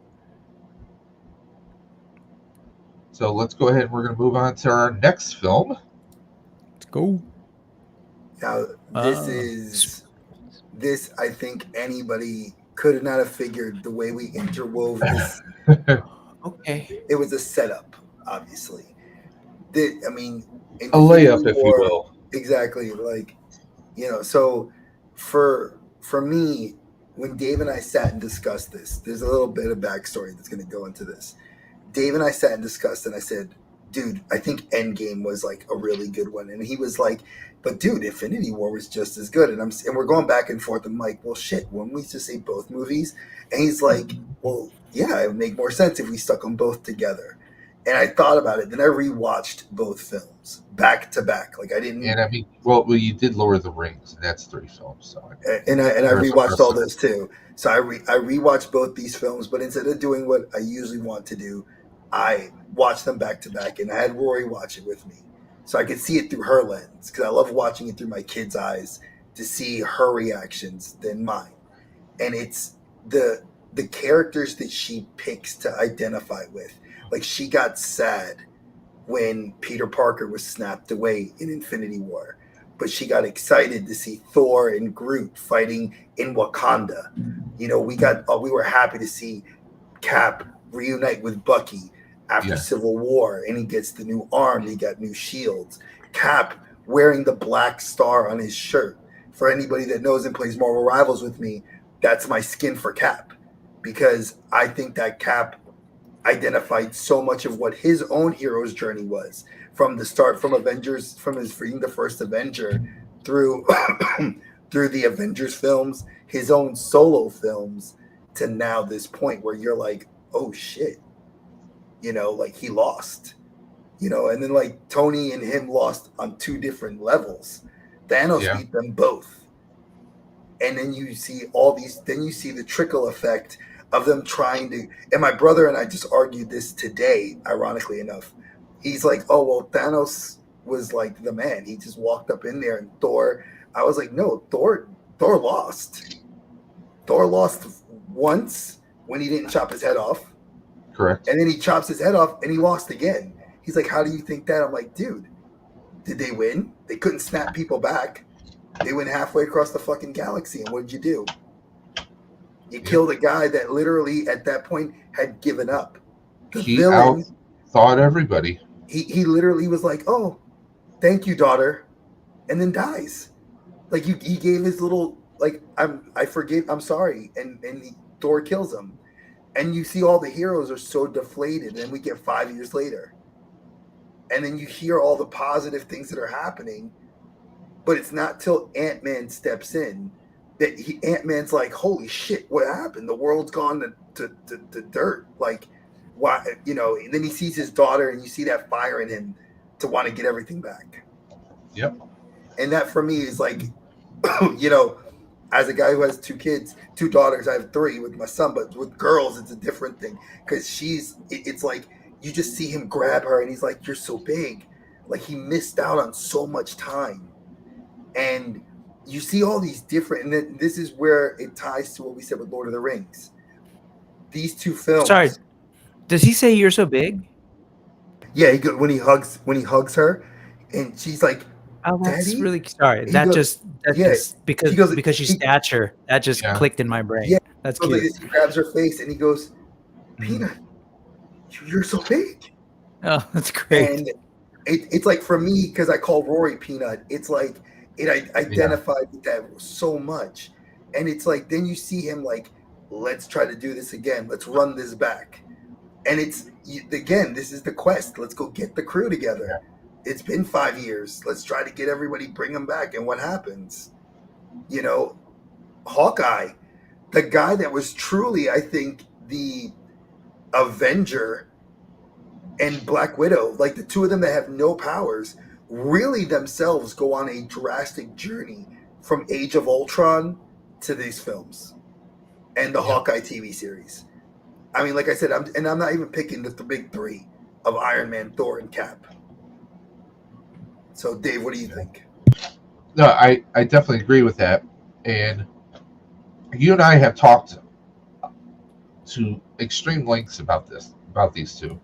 let's go ahead. We're going to move on to our next film. Let's go. Now, this I think anybody could not have figured the way we interwove this. Okay. It was a setup, obviously. A layup, if you will. Exactly. Like, so for me, when Dave and I sat and discussed this, there's a little bit of backstory that's going to go into this. Dave and I sat and discussed, and I said, dude, I think Endgame was like a really good one. And he was like, but dude, Infinity War was just as good. And we're going back and forth. I'm like, well, shit, wouldn't we just say both movies? And he's like, well, yeah, it would make more sense if we stuck them both together. And I thought about it. Then I rewatched both films back to back. Like I didn't. And I mean, well, you did Lord of the Rings, and that's 3 films. So And I there's a rewatched all precedent. those too. So I rewatched both these films, but instead of doing what I usually want to do, I watched them back to back, and I had Rory watch it with me, so I could see it through her lens because I love watching it through my kids' eyes to see her reactions than mine. And it's the characters that she picks to identify with. Like she got sad when Peter Parker was snapped away in Infinity War, but she got excited to see Thor and Groot fighting in Wakanda. You know, we were happy to see Cap reunite with Bucky after Civil War, and he gets the new arm, he got new shields. Cap wearing the black star on his shirt. For anybody that knows and plays Marvel Rivals with me, that's my skin for Cap, because I think that Cap identified so much of what his own hero's journey was from the start, from Avengers, from his being the first Avenger through through the Avengers films, his own solo films, to now this point where you're like, oh shit, you know, like he lost, you know, and then like Tony and him lost on 2 different levels. Thanos beat them both. And then you see all these, then you see the trickle effect of them trying to, and my brother and I just argued this today, ironically enough. He's like, oh, well, Thanos was like the man. He just walked up in there, and Thor, I was like, no, Thor lost. Thor lost once when he didn't chop his head off. Correct. And then he chops his head off and he lost again. He's like, how do you think that? I'm like, dude, did they win? They couldn't snap people back. They went halfway across the fucking galaxy, and what did you do? You killed a guy that literally at that point had given up. He out-thought everybody. He literally was like, oh, thank you, daughter, and then dies. Like he gave his little, like, I'm sorry, and Thor kills him. And you see all the heroes are so deflated, and we get 5 years later. And then you hear all the positive things that are happening, but it's not till Ant-Man steps in that Ant-Man's like, holy shit, what happened? The world's gone to dirt. Like, why? You know, and then he sees his daughter, and you see that fire in him to want to get everything back. Yep. And that for me is like, you know, as a guy who has 2 kids, 2 daughters, I have 3 with my son, but with girls, it's a different thing because it's like you just see him grab her, and he's like, you're so big. Like he missed out on so much time. And you see all these different, and then this is where it ties to what we said with Lord of the Rings. These 2 films. Sorry, does he say you're so big? Yeah, when he hugs her, and she's like, "Oh, that's Daddy?" really sorry." Just because she's stature, that just clicked in my brain. Yeah, that's so cute. He grabs her face and he goes, "Peanut, you're so big." Oh, that's great. And it's like for me, because I call Rory Peanut, it's like it identified with that so much. And it's like then you see him like, let's try to do this again. Let's run this back. And it's again, this is the quest. Let's go get the crew together. It's been 5 years. Let's try to get everybody, bring them back. And what happens? You know, Hawkeye, the guy that was truly, I think, the Avenger, and Black Widow, like the 2 of them that have no powers, really themselves go on a drastic journey from Age of Ultron to these films and the Hawkeye TV series. I mean, like I said, I'm not even picking the big 3 of Iron Man, Thor, and Cap. So, Dave, what do you think? No, I definitely agree with that. And you and I have talked to extreme lengths about these 2.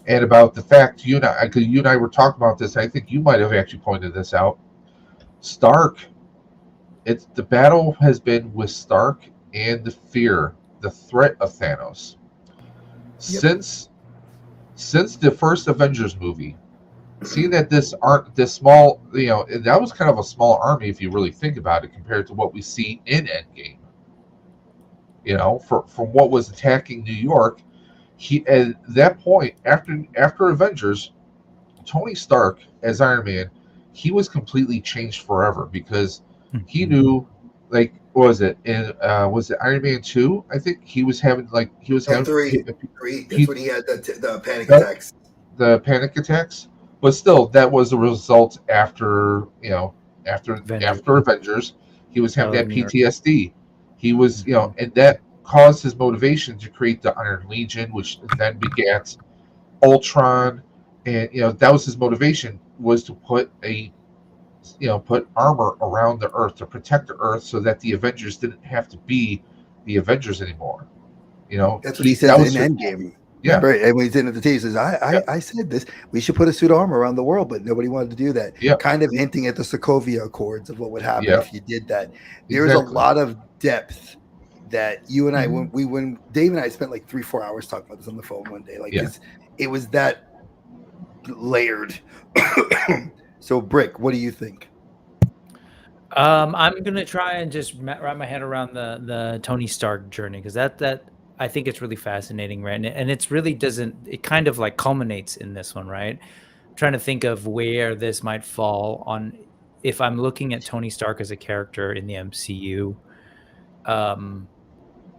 And about the fact you and I were talking about this. I think you might have actually pointed this out. Stark, the battle has been with Stark and the threat of Thanos. Yep. Since the first Avengers movie, seeing that this small, you know, that was kind of a small army if you really think about it compared to what we see in Endgame. You know, from what was attacking New York. He at that point after Avengers, Tony Stark as Iron Man, he was completely changed forever because he knew like what was it? And was it Iron Man 2? I think he was having No, three. That's P- when he had the panic that, attacks. the panic attacks. But still, that was a result after Avengers. after Avengers. He was having Oh, that New York. PTSD. He was Mhm. and that caused his motivation to create the Iron Legion, which then begat Ultron, and that was his motivation, was to put armor around the Earth to protect the Earth so that the Avengers didn't have to be the Avengers anymore. That's what he says That in was Endgame. yeah, Remember, and when he's in the TV, he says, yeah, I said this. We should put a suit of armor around the world, but nobody wanted to do that. yeah, Kind of hinting at the Sokovia Accords of what would happen yeah, if you did that. There is a exactly. lot of depth that you and I, Mhm. when Dave and I spent like 3-4 hours talking about this on the phone one day, like Yeah. it was that layered. So, Brick, what do you think? I'm gonna try and just wrap my head around the Tony Stark journey, because that I think it's really fascinating, right? And it's really doesn't, it kind of like culminates in this one, right? I'm trying to think of where this might fall on, if I'm looking at Tony Stark as a character in the MCU.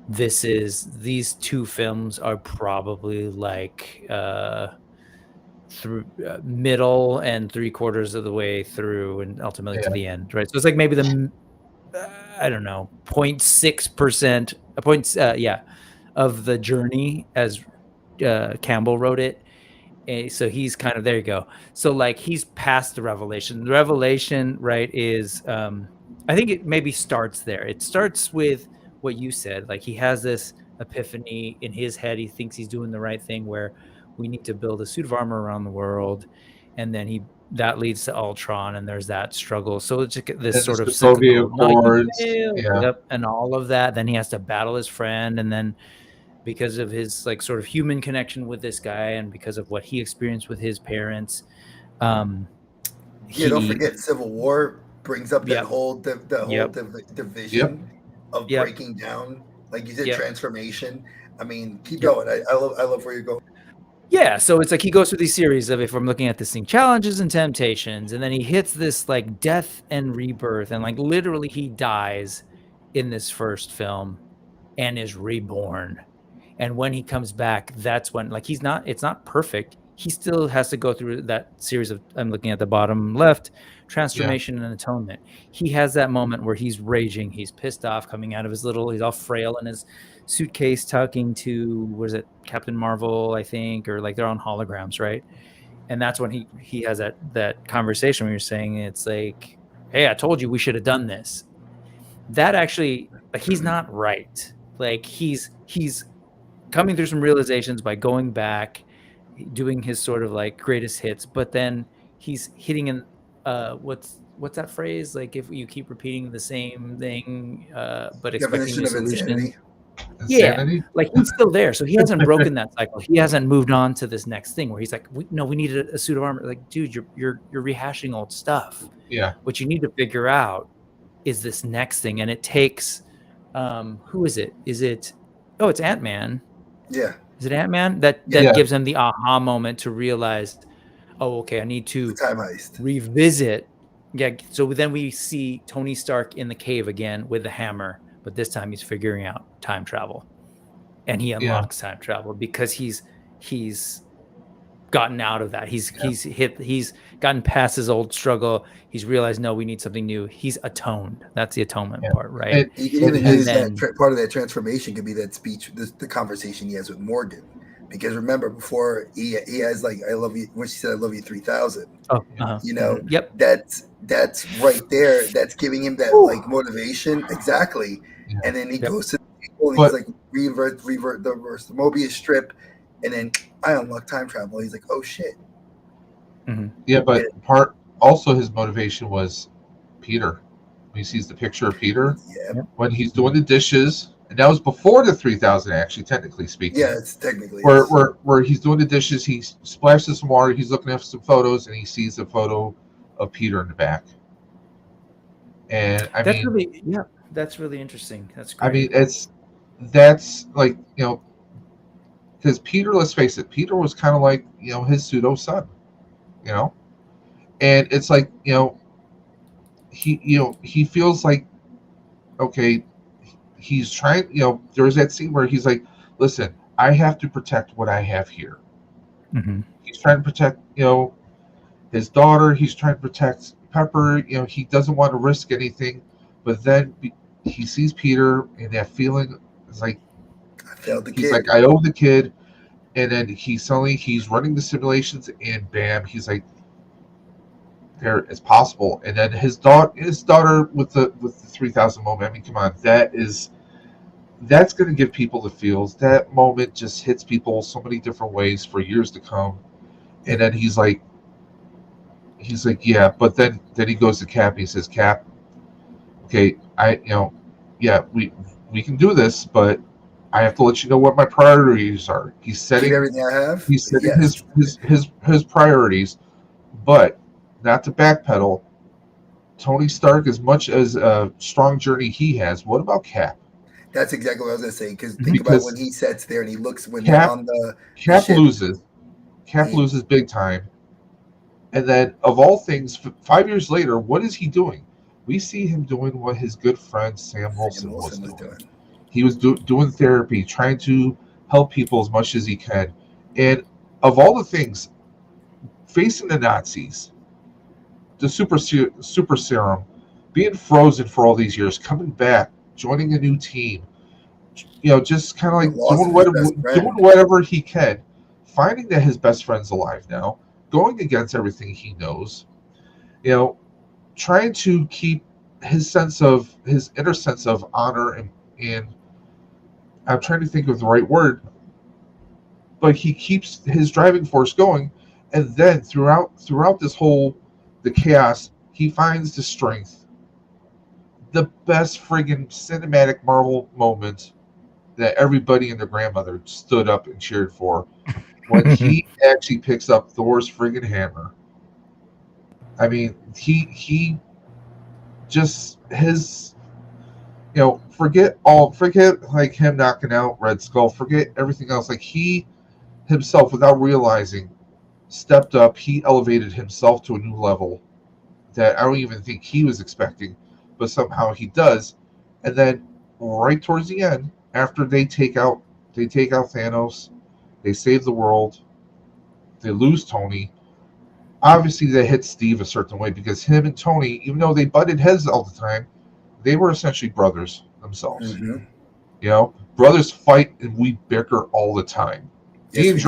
These two films are probably like through middle and 3/4 of the way through, and ultimately to Yeah. the end, right? So it's like maybe I don't know, 0.6%, of the journey, as Campbell wrote it. So he's kind of, there you go. So like he's past the revelation. The revelation, right, is I think it maybe starts there. It starts with what you said. Like he has this epiphany in his head. He thinks he's doing the right thing, where we need to build a suit of armor around the world, and then that leads to Ultron, and there's that struggle. So it's like this And the sort of Sokovia cyclical, no, you Accords. failed, Yeah. yep, and all of that. Then he has to battle his friend, and then because of his like sort of human connection with this guy, and because of what he experienced with his parents, Don't forget Civil War brings up that Yep. whole Yep. division of Yep. breaking down, like you said, Yep. transformation. I mean, keep Yep. going. I love where you're going. Yeah, so it's like he goes through these series of, if I'm looking at this thing, challenges and temptations, and then he hits this like death and rebirth, and like literally he dies in this first film and is reborn. And when he comes back, that's when, like, it's not perfect. He still has to go through that series of, I'm looking at the bottom left, transformation and atonement. He has that moment where he's raging, he's pissed off, coming out of he's all frail in his suitcase, talking to, what is it, Captain Marvel, I think, or like they're on holograms, right? And that's when he has that conversation where you're saying, it's like, hey, I told you we should have done this. That actually, like, he's not right. Like he's coming through some realizations by going back, doing his sort of like greatest hits, but then he's hitting in what's that phrase, like, if you keep repeating the same thing but expecting Definition a of solution. insanity. Yeah, Insanity? like he's still there, so he hasn't broken that cycle. He hasn't moved on to this next thing where he's like, we need a suit of armor. Like, dude, you're rehashing old stuff. Yeah. What you need to figure out is this next thing, and it takes who is it? It's Ant-Man. Yeah. Is it Ant-Man that Yeah. gives him the aha moment to realize, oh, okay, I need to Time heist. revisit. Yeah. So then we see Tony Stark in the cave again with the hammer, but this time he's figuring out time travel, and he unlocks time travel because he's gotten out of that. He's gotten past his old struggle. He's realized, no, we need something new. He's atoned. That's the atonement part, right? You can even use that part of that transformation could be that speech, the conversation he has with Morgan. Because remember, before he has like, I love you, when she said I love you 3000. Oh, yep. That's right there. That's giving him that like motivation. Exactly. Yeah. And then he goes to the people and he's like, reverse the Mobius strip, and then I unlock time travel. He's like, oh shit. Mm-hmm. Yeah, but also his motivation was Peter. When he sees the picture of Peter, when he's doing the dishes, and that was before the 3000, actually, technically speaking. Yeah, it's technically. Where he's doing the dishes, he splashes some water, he's looking at some photos, and he sees a photo of Peter in the back. And that's really interesting. That's great. I mean, that's like, because Peter, let's face it, Peter was kind of like, his pseudo son, and it's like, he feels like okay, he's trying, there's that scene where he's like, listen, I have to protect what I have here. Mm-hmm. He's trying to protect, his daughter. He's trying to protect Pepper. He doesn't want to risk anything. But then he sees Peter, and that feeling is like, I failed the he's kid. like, I owe the kid. And then he's running the simulations, and bam, he's like, there, it's possible. And then his daughter with the 3000 moment. I mean, come on, that's going to give people the feels. That moment just hits people so many different ways for years to come. And then he's like, yeah. But then he goes to Cap. He says, Cap, okay, yeah, we can do this, but I have to let you know what my priorities are. He's Keep setting everything I have. Yes. his priorities, but not to backpedal. Tony Stark, as much as a strong journey he has, what about Cap? That's exactly what I was going to say. Because think about when he sits there and he looks when they're on the Cap ship. loses. Cap loses big time. And then, of all things, 5 years later, what is he doing? We see him doing what his good friend Sam Wilson was doing. He was doing therapy, trying to help people as much as he can. And of all the things, facing the Nazis, the super serum, being frozen for all these years, coming back, joining a new team, just kind of like doing whatever he can, finding that his best friend's alive now, going against everything he knows, trying to keep his inner sense of honor and I'm trying to think of the right word, but he keeps his driving force going, and then throughout the chaos, he finds the strength. The best friggin' cinematic Marvel moment that everybody and their grandmother stood up and cheered for when he actually picks up Thor's friggin' hammer. I mean, he just his forget like him knocking out Red Skull, forget everything else. Like he himself, without realizing, stepped up. He elevated himself to a new level that I don't even think he was expecting, but somehow he does. And then right towards the end, after they take out Thanos, they save the world, they lose Tony. Obviously, they hit Steve a certain way because him and Tony, even though they butted heads all the time, they were essentially brothers themselves. Mm-hmm. Brothers fight and we bicker all the time. Yes,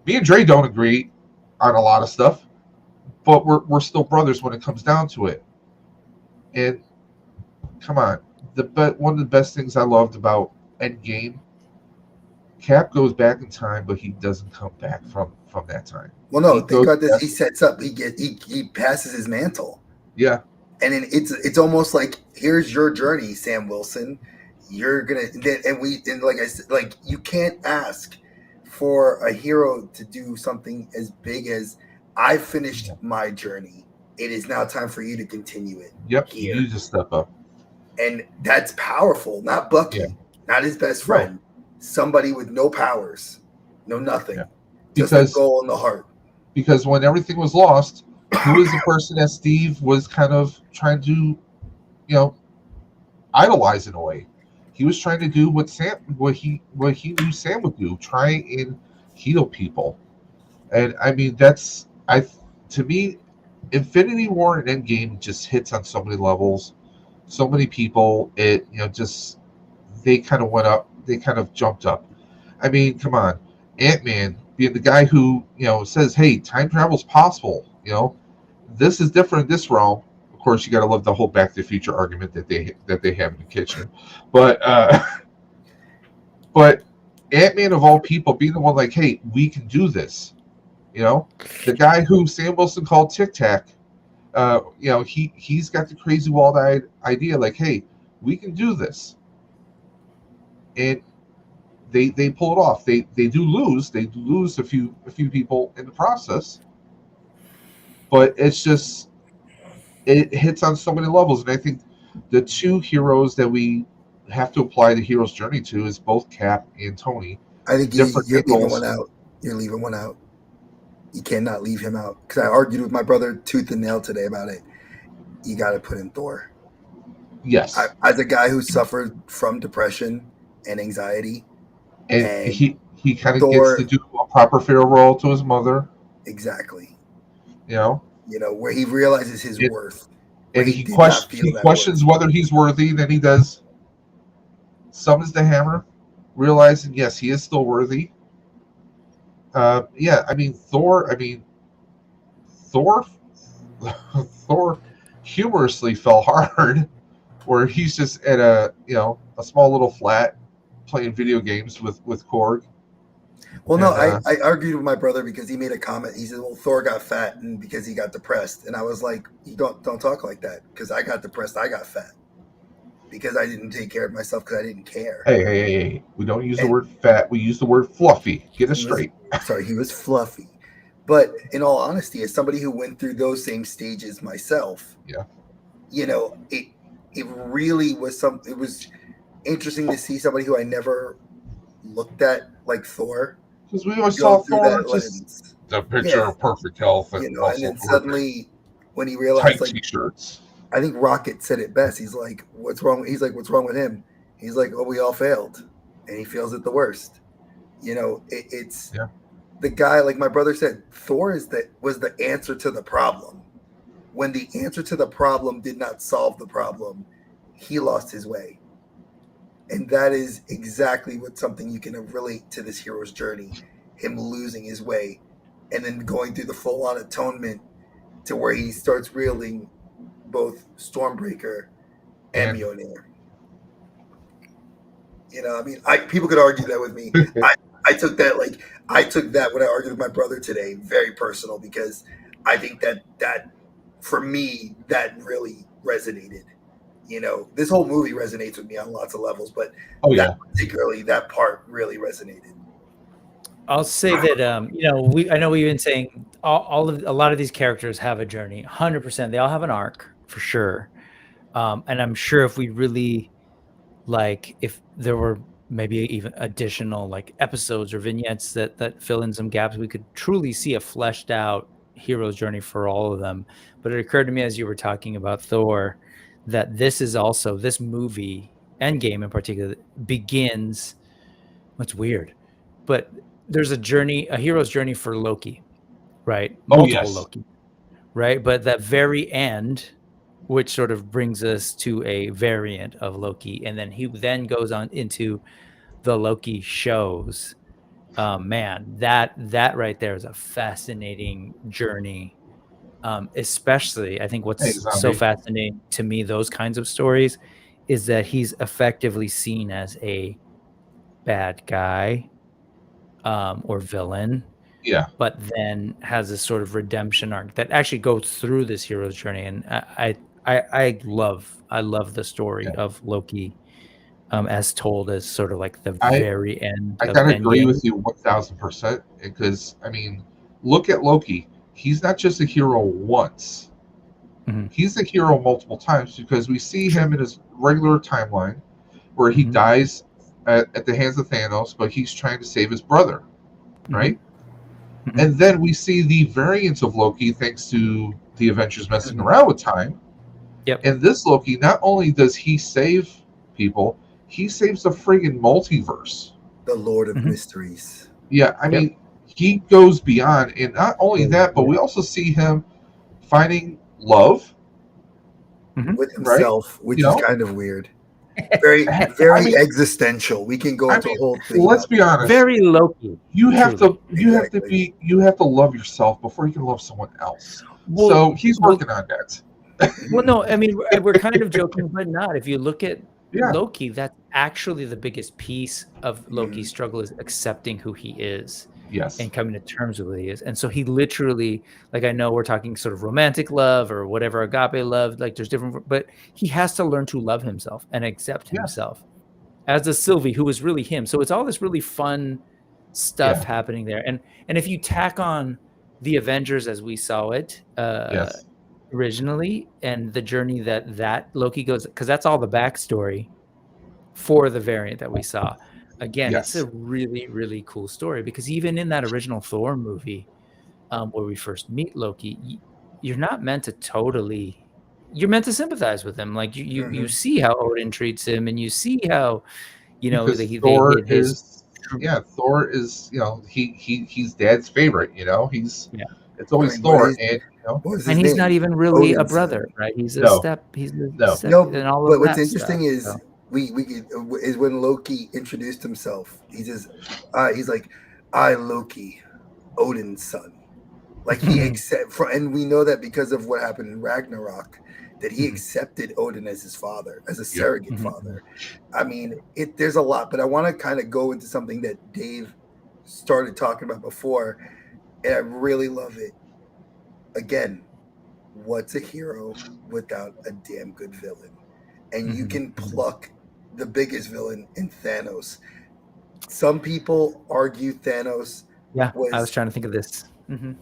me and Dre don't agree on a lot of stuff, but we're still brothers when it comes down to it. And come on, one of the best things I loved about Endgame, Cap goes back in time, but he doesn't come back from that time. Well, no, think about this. He sets up. He passes his mantle. Yeah. And then it's almost like, here's your journey, Sam Wilson. You're gonna and like I said, like you can't ask for a hero to do something as big as I finished my journey. It is now time for you to continue it. Yep. Here. You just step up. And that's powerful. Not Bucky, not his best friend. No. Somebody with no powers, no nothing. Yeah. Just a goal in the heart. Because when everything was lost, who was the person that Steve was kind of trying to, idolize in a way? He was trying to do what he knew Sam would do, try and heal people. And I mean, to me, Infinity War and Endgame just hits on so many levels, so many people. It they kind of went up, they kind of jumped up. I mean, come on, Ant-Man being the guy who says, "Hey, time travel's possible." This is different in this realm. Of course, you got to love the whole Back to the Future argument that they have in the kitchen, but Ant-Man of all people being the one like, "Hey, we can do this." The guy who Sam Wilson called Tic Tac, he's got the crazy wild-eyed idea like, "Hey, we can do this," and they pull it off. They do lose. They lose a few people in the process, but it's just it hits on so many levels. And I think the two heroes that we have to apply the hero's journey to is both Cap and Tony. I think you're leaving one out. You're leaving one out. You cannot leave him out, because I argued with my brother tooth and nail today about it. You got to put in Thor. Yes. As a guy who suffered from depression and anxiety, And and he kind of gets to Thor, do a proper farewell to his mother, exactly, you know, where he realizes his and, worth, where and he did not feel he that worth. questions whether he's worthy. Then he does summons the hammer, realizing yes, he is still worthy. Yeah, I mean Thor. Thor. Thor humorously fell hard, where he's just at a small little flat playing video games with Korg. Well, no, And I argued with my brother because he made a comment. He said, "Well, Thor got fat and because he got depressed," and I was like, "You don't talk like that because I got depressed. I got fat because I didn't take care of myself because I didn't care." hey, we don't use the And word fat. We use the word fluffy. Get us he was straight. sorry, he was fluffy. But in all honesty, as somebody who went through those same stages myself, Yeah, it really was it was interesting to see somebody who I never looked at like Thor because we always go saw through Thor that just lens. the Yeah, picture of perfect health and and muscle then perfect suddenly when he realized, tight like, t-shirts. I think Rocket said it best. He's like, "What's wrong?" He's like, "What's wrong with him?" He's like, "Oh, we all failed," and he feels it the worst. It's Yeah, the guy, like my brother said, Thor was the answer to the problem. When the answer to the problem did not solve the problem, he lost his way. And that is exactly what something you can relate to this hero's journey, him losing his way and then going through the full on atonement to where he starts wielding both Stormbreaker and and Mjolnir. I mean, people could argue that with me. I took that when I argued with my brother today, very personal because I think that for me that really resonated. This whole movie resonates with me on lots of levels, but oh yeah, that part really resonated. I'll say that I know we've been saying a lot of these characters have a journey. 100%, they all have an arc for sure. And I'm sure if we really if there were maybe even additional like episodes or vignettes that fill in some gaps, we could truly see a fleshed out hero's journey for all of them. But it occurred to me as you were talking about Thor that this movie, Endgame in particular, begins. It's weird, but there's a hero's journey for Loki, right? oh Multiple yes, Loki, right? But that very end, which sort of brings us to a variant of Loki, and then he then goes on into the Loki shows. Man, that right there is a fascinating journey. Especially, I think hey what's so zombie, fascinating to me, those kinds of stories, is that he's effectively seen as a bad guy, or villain, yeah, but then has this sort of redemption arc that actually goes through this hero's journey. And I love the story yeah. of Loki, as told as sort of like the I very end I of gotta agree Endgame. with you 1000% because I mean, look at Loki. He's not just a hero once. Mhm. He's a hero multiple times because we see Sure. him in his regular timeline where he Mhm. dies at the hands of Thanos, but he's trying to save his brother, Mhm. right? Mhm. And then we see the variants of Loki thanks to the Avengers messing Mhm. around with time. Yep. And this Loki, not only does he save people, he saves a friggin' multiverse. The Lord of Mhm. Mysteries. Yeah, I Yep. mean, he goes beyond, and not only Oh, that, but yeah. we also see him finding love, Mhm. With right? himself, You which is know, kind of weird. Very, I very mean, existential. We can go into a whole thing let's about be that. honest. Very Loki, truly. Exactly. You have to love yourself before you can love someone else. Well, So he's well, working on that. well, no, I mean, we're kind of joking, but not. If you look at Yeah. Loki, that's actually the biggest piece of Mhm. Loki's struggle is accepting who he is Yes. and coming to terms with who he is. And so he literally, like, I know we're talking sort of romantic love or whatever, agape love, like there's different, but he has to learn to love himself and accept Yes. himself as a Sylvie who is really him. So it's all this really fun stuff Yeah. happening there. And if you tack on the Avengers as we saw it, Yes. originally, and the journey that Loki goes, because that's all the backstory for the variant that we saw. Again, it's Yes. a really, really cool story because even in that original Thor movie, where we first meet Loki, you're not meant to totally you're meant to sympathize with him. Like you Mm-hmm. see how Odin treats him, and you see how because that Thor hid his is Thor is he's Dad's favorite. He's yeah. it's I always mean, Thor, and what was And his he's not name? even really a Odin's son. brother, right? He's a no, step. He's a no, second, No, and all but of what's that stuff. interesting is So, is when Loki introduced himself. He says, he's like, "I Loki, Odin's son." Like he and we know that because of what happened in Ragnarok, that he accepted Odin as his father, as a Yep. surrogate father. I mean, there's a lot, but I want to kind of go into something that Dave started talking about before, and I really love it. Again, what's a hero without a damn good villain? And you can pluck the biggest villain in Thanos. Some people argue Thanos yeah, I was was trying to think of this.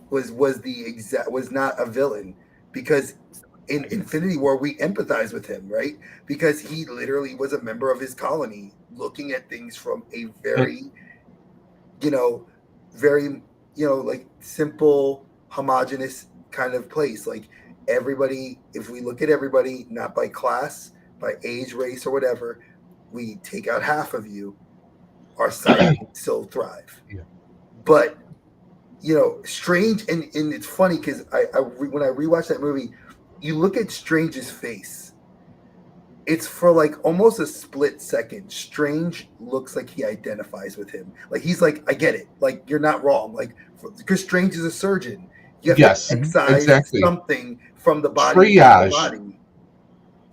was not a villain because in Infinity War we empathize with him, right? Because he literally was a member of his colony, looking at things from a very, very like simple, homogenous kind of place. Like everybody, if we look at everybody not by class, by age, race, or whatever, we take out half of you, our society can still thrive. Yeah. But Strange, and it's funny because when I rewatch that movie, you look at Strange's face. It's for like almost a split second. Strange looks like he identifies with him. Like he's like, I get it. Like you're not wrong. Like because Strange is a surgeon, you have Yes, to excise exactly. something from the body. Triage.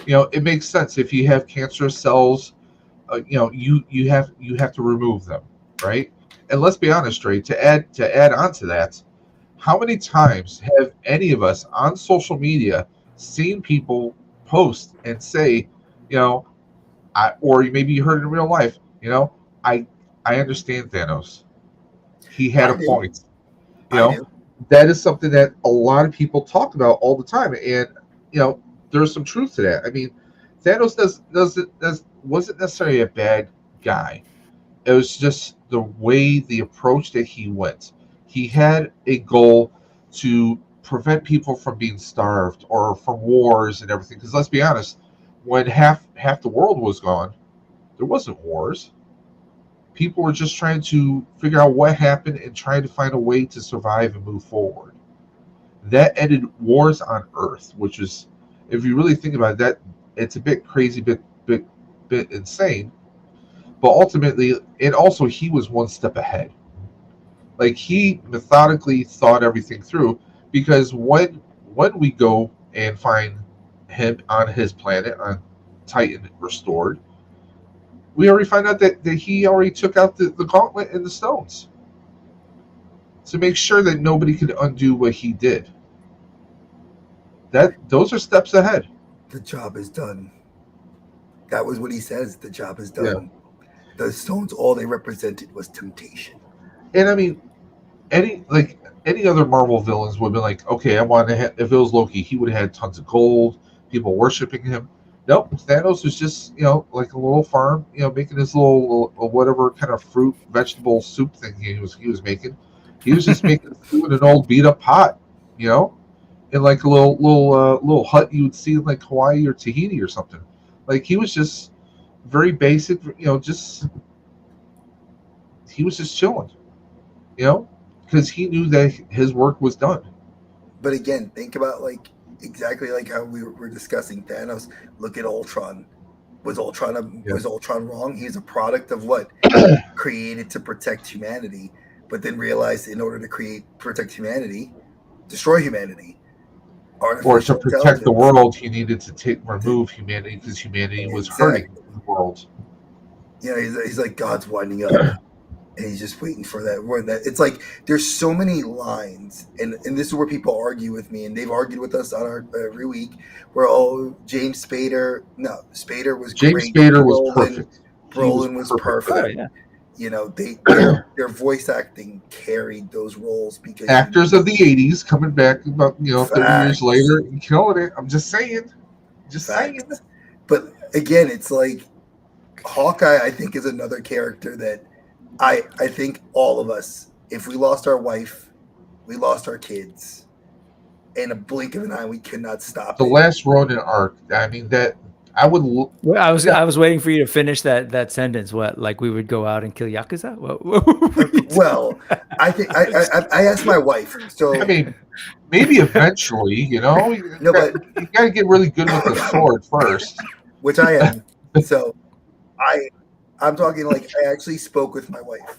It makes sense if you have cancerous cells. You have to remove them, right? And let's be honest, Ray. To add on to that, how many times have any of us on social media seen people post and say, or maybe you heard it in real life, I I understand Thanos. He had I a do. point. You I know, do. that is something that a lot of people talk about all the time, and there's some truth to that. I mean, Thanos wasn't necessarily a bad guy. It was just the way, the approach that he went. He had a goal to prevent people from being starved or from wars and everything. Because let's be honest, when half the world was gone, there wasn't wars. People were just trying to figure out what happened and trying to find a way to survive and move forward. That ended wars on Earth, which is, if you really think about it, that it's a bit crazy, bit insane. But ultimately, and also he was one step ahead. Like he methodically thought everything through, because when we go and find him on his planet on Titan restored, we already find out that he already took out the gauntlet and the stones to make sure that nobody could undo what he did. Those are steps ahead. The job is done. That was what he says. The job is Yeah. done. The stones, all they represented was temptation. And I mean, any other Marvel villains would have been like, okay, I want to if it was Loki, he would have had tons of gold, people worshiping him. Nope, Thanos was just like a little farm, making his little whatever kind of fruit vegetable soup thing he was making. He was just making food in an old beat up pot, in like a little hut you would see in like Hawaii or Tahiti or something. Like he was just very basic, just he was just chilling, because he knew that his work was done. But again, think about like exactly like how we were discussing Thanos. Look at Ultron. Was Ultron wrong? He's a product of what? Created to protect humanity, but then realized in order to protect humanity, destroy humanity. Or to protect the world, he needed to remove humanity because humanity was hurting the world. He's like God's winding up. And he's just waiting for that word. That it's like there's so many lines, and this is where people argue with me, and they've argued with us on our every week. Where James Spader, no, Spader was James great. Spader was perfect. Brolin was perfect. Their voice acting carried those roles because actors of the '80s coming back about 30 years later and killing it. I'm just saying, saying. But again, it's like Hawkeye. I think is another character that. I think all of us, if we lost our wife, we lost our kids, in a blink of an eye. We could not stop The it. last Ronin arc. I mean, that I would. Well, I was waiting for you to finish that sentence. What, like we would go out and kill Yakuza? What were you Well, I think I asked my wife. So I mean, maybe eventually, you know, no, but you got to get really good with the sword first. which I am. So I'm talking like I actually spoke with my wife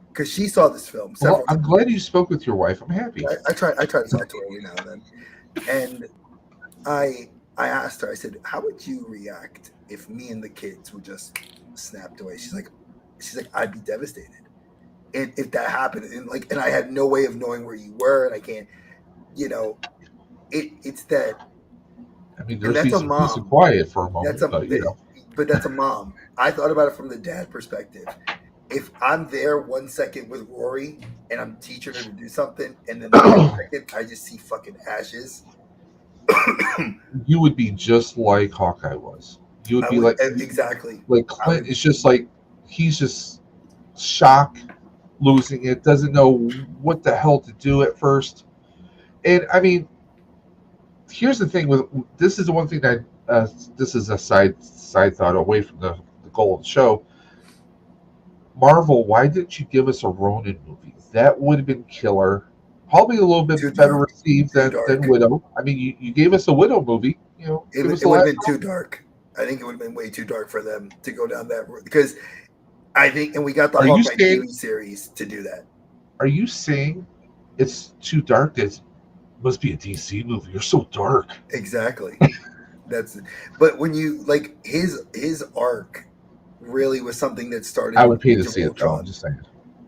because she saw this film Well, several I'm times. glad you spoke with your wife. I'm happy. I try to talk to her every now and then, and I asked her. I said, "How would you react if me and the kids were just snapped away?" She's like, "I'd be devastated if that happened." And I had no way of knowing where you were, and I can't, you know, it's that. I mean, And there's that's a some peace and mom. quiet for a moment, That's a but you know. but that's a mom. I thought about it from the dad perspective. If I'm there 1 second with Rory and I'm teaching her to do something, and then the next second I just see fucking ashes, You would be just like Hawkeye was. You would I be would like exactly. I Clint would is just like he's just shocked, losing it, doesn't know what the hell to do at first. And I mean, here's the thing with this is the one thing that this is a side thought away from the goal of the show. Marvel, why didn't you give us a Ronin movie? That would have been killer. Probably a little bit too better dark. received Too than dark. Widow. I mean, you gave us a Widow movie. You know, give us It the would have last been too dark. I think it would have been way too dark for them to go down that road because I think, and we got the Are you Hawkeye saying? TV series to do that. Are you saying it's too dark? That must be a DC movie. You're so dark. Exactly. But when you like his arc really was something that started I in would pay to Age of see it though. I'm Ultron. just saying.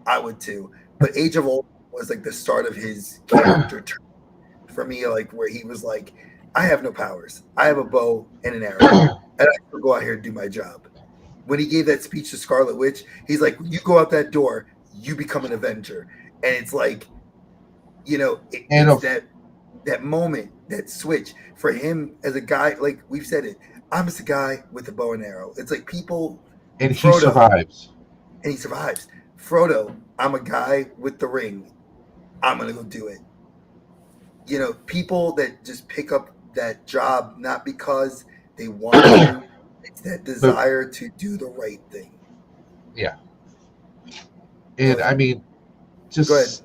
I would too. But Age of Ultron was like the start of his character turn for me, like where he was like, I have no powers. I have a bow and an arrow. And I can go out here and do my job. When he gave that speech to Scarlet Witch, he's like, when you go out that door, you become an Avenger. And it's like, And it's that moment, that switch for him as a guy, like we've said it. I'm just a guy with a bow and arrow. It's like people, he Frodo, survives. and he survives. Frodo, I'm a guy with the ring. I'm gonna go do it. People that just pick up that job not because they want to, it's that desire to do the right thing. Yeah. And I mean, Go ahead. just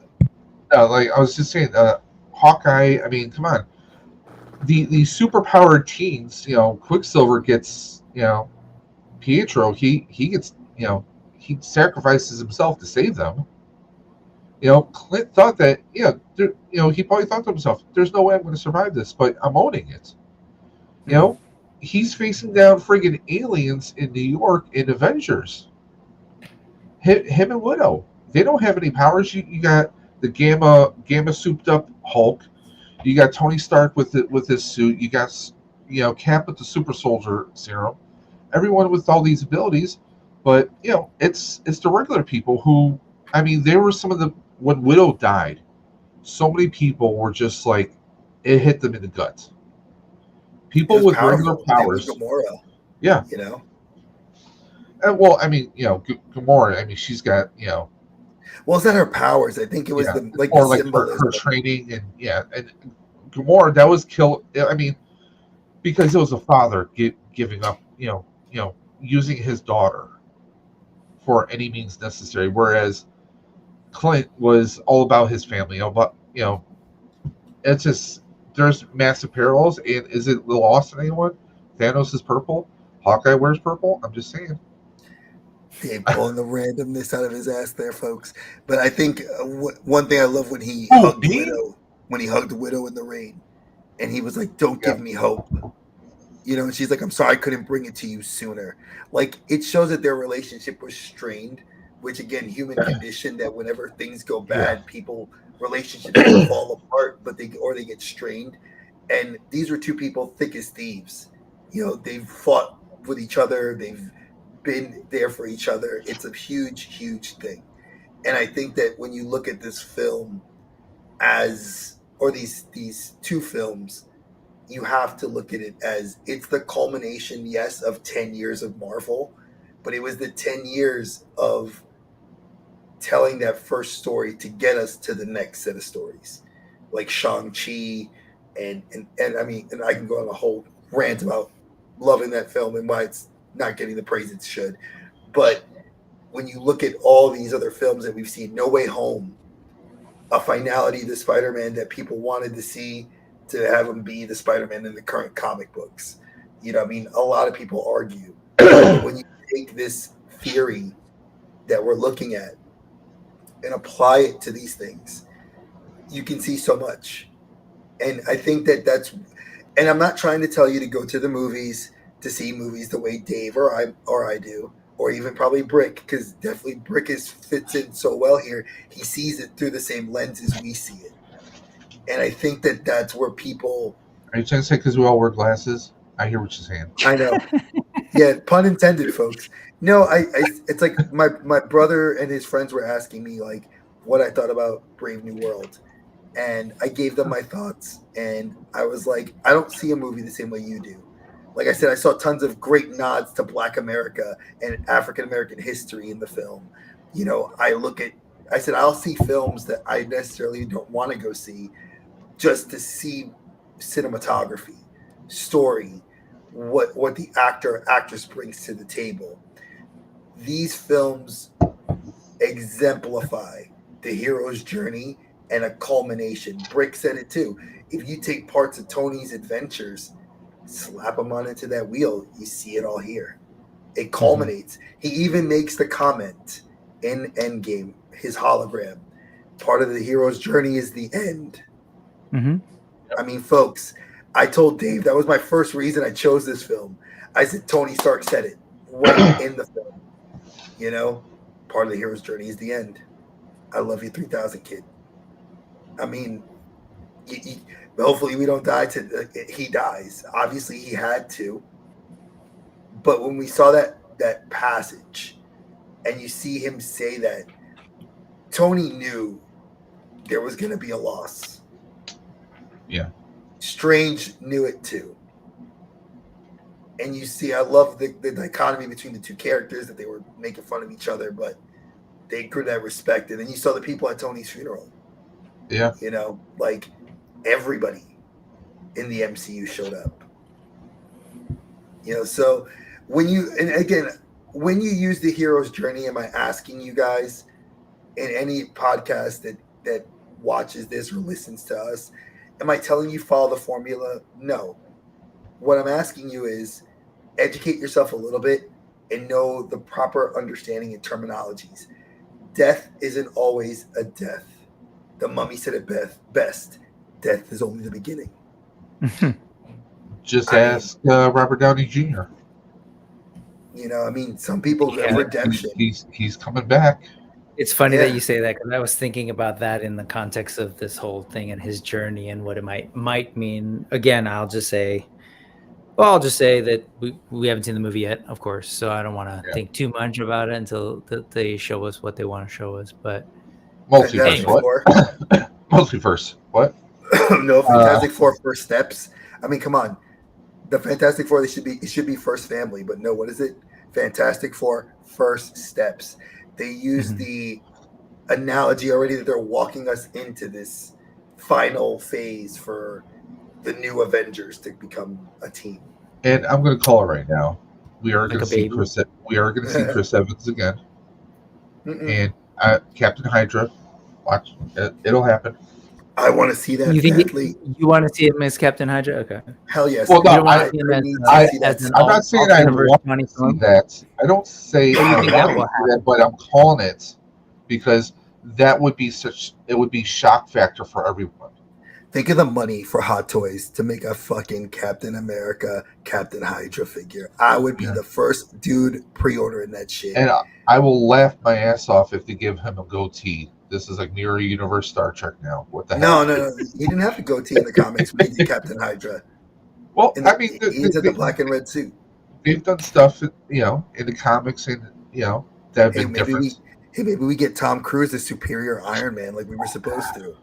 like I was just saying, Hawkeye. I mean, come on. The superpowered teens. Quicksilver gets. Pietro. He gets. He sacrifices himself to save them. Clint thought that. He probably thought to himself, "There's no way I'm going to survive this, but I'm owning it." He's facing down friggin' aliens in New York in Avengers. Him and Widow. They don't have any powers. You got the gamma souped up Hulk. You got Tony Stark with his suit. You got Cap with the super soldier serum. Everyone with all these abilities, but it's the regular people who. I mean, there were some of the when Widow died. So many people were just like, it hit them in the gut. People with regular powers. Gamora. Yeah. Well, I mean, Gamora. I mean, she's got Well, it's not her powers. I think it was or like her training and and Gamora. That was kill. I mean, because it was a father giving up. Using his daughter for any means necessary, whereas Clint was all about his family. About it's just there's massive parallels. And is it lost on anyone? Thanos is purple. Hawkeye wears purple. I'm just saying. Dave pulling the randomness out of his ass there, folks. But I think one thing I love when he hugged the widow in the rain, and he was like, "Don't give me hope," and she's like, "I'm sorry I couldn't bring it to you sooner." Like it shows that their relationship was strained, which again, human condition. That whenever things go bad, relationships fall apart, but they get strained. And these were two people thick as thieves. They've fought with each other. They've been there for each other. It's a huge, huge thing. And I think that when you look at this film or these two films, you have to look at it as it's the culmination, yes, of 10 years of Marvel, but it was the 10 years of telling that first story to get us to the next set of stories. Like Shang-Chi, And I mean, and I can go on a whole rant about loving that film and why it's not getting the praise it should. But when you look at all these other films that we've seen, No Way Home, a finality to Spider-Man that people wanted to see, to have him be the Spider-Man in the current comic books. You know, I mean, a lot of people argue. But when you take this theory that we're looking at and apply it to these things, you can see so much. And I think that's, and I'm not trying to tell you to go to the movies to see movies the way Dave or I do, or even probably Brick, because definitely Brick fits in so well here. He sees it through the same lenses we see it. And I think that's where people... Are you trying to say because we all wear glasses? I hear what you're saying. I know. Yeah, pun intended, folks. No, it's like my brother and his friends were asking me like what I thought about Brave New World. And I gave them my thoughts. And I was like, I don't see a movie the same way you do. Like I said, I saw tons of great nods to Black America and African American history in the film. You know, I said, I'll see films that I necessarily don't want to go see just to see cinematography, story, what the actress brings to the table. These films exemplify the hero's journey and a culmination. Brick said it too. If you take parts of Tony's adventures, slap them on into that wheel, you see it all here. It culminates. He even makes the comment in Endgame, his hologram, part of the hero's journey is the end. Mm-hmm. I mean, folks, I told Dave that was my first reason I chose this film. I said Tony Stark said it right in the film. You know, part of the hero's journey is the end. I love you, 3000 kid. I mean, hopefully we don't die he dies. Obviously he had to. But when we saw that passage and you see him say that, Tony knew there was going to be a loss. Yeah. Strange knew it too. And you see, I love the dichotomy between the two characters, that they were making fun of each other, but they grew that respect. And then you saw the people at Tony's funeral. Yeah. You know, like everybody in the MCU showed up. You know, so when you use the hero's journey, am I asking you guys in any podcast that watches this or listens to us, am I telling you follow the formula? No. What I'm asking you is educate yourself a little bit and know the proper understanding and terminologies. Death isn't always a death. The Mummy said it best. Death is only the beginning. Just ask Robert Downey Jr. You know, I mean, some people have redemption. He's coming back. It's funny that you say that, because I was thinking about that in the context of this whole thing and his journey and what it might mean. Again, I'll just say that we haven't seen the movie yet, of course, so I don't want to think too much about it until they show us what they want to show us. But Multiverse, what? Multiverse, what? No, Fantastic Four First Steps. I mean, come on. The Fantastic Four, it should be First Family, but no, what is it? Fantastic Four First Steps. They use the analogy already that they're walking us into this final phase for the new Avengers to become a team. And I'm going to call it right now. We are going to see Chris. We are going to see Chris Evans again, and Captain Hydra. Watch, it'll happen. I want to see that. You want to see him as Captain Hydra? Okay. Hell yes. Well, no, I'm not saying I want to see that. I don't say I want to see that, but I'm calling it because that would be it would be shock factor for everyone. Think of the money for Hot Toys to make a fucking Captain America, Captain Hydra figure. I would be the first dude pre-ordering that shit. And I will laugh my ass off if they give him a goatee. This is like Mirror Universe Star Trek now. What the hell? No. He didn't have to goatee in the comics when he did Captain Hydra. Well, I mean, he did the black and red suit. They've done stuff, in the comics, and that have been different. Maybe we get Tom Cruise as superior Iron Man, like we were supposed to.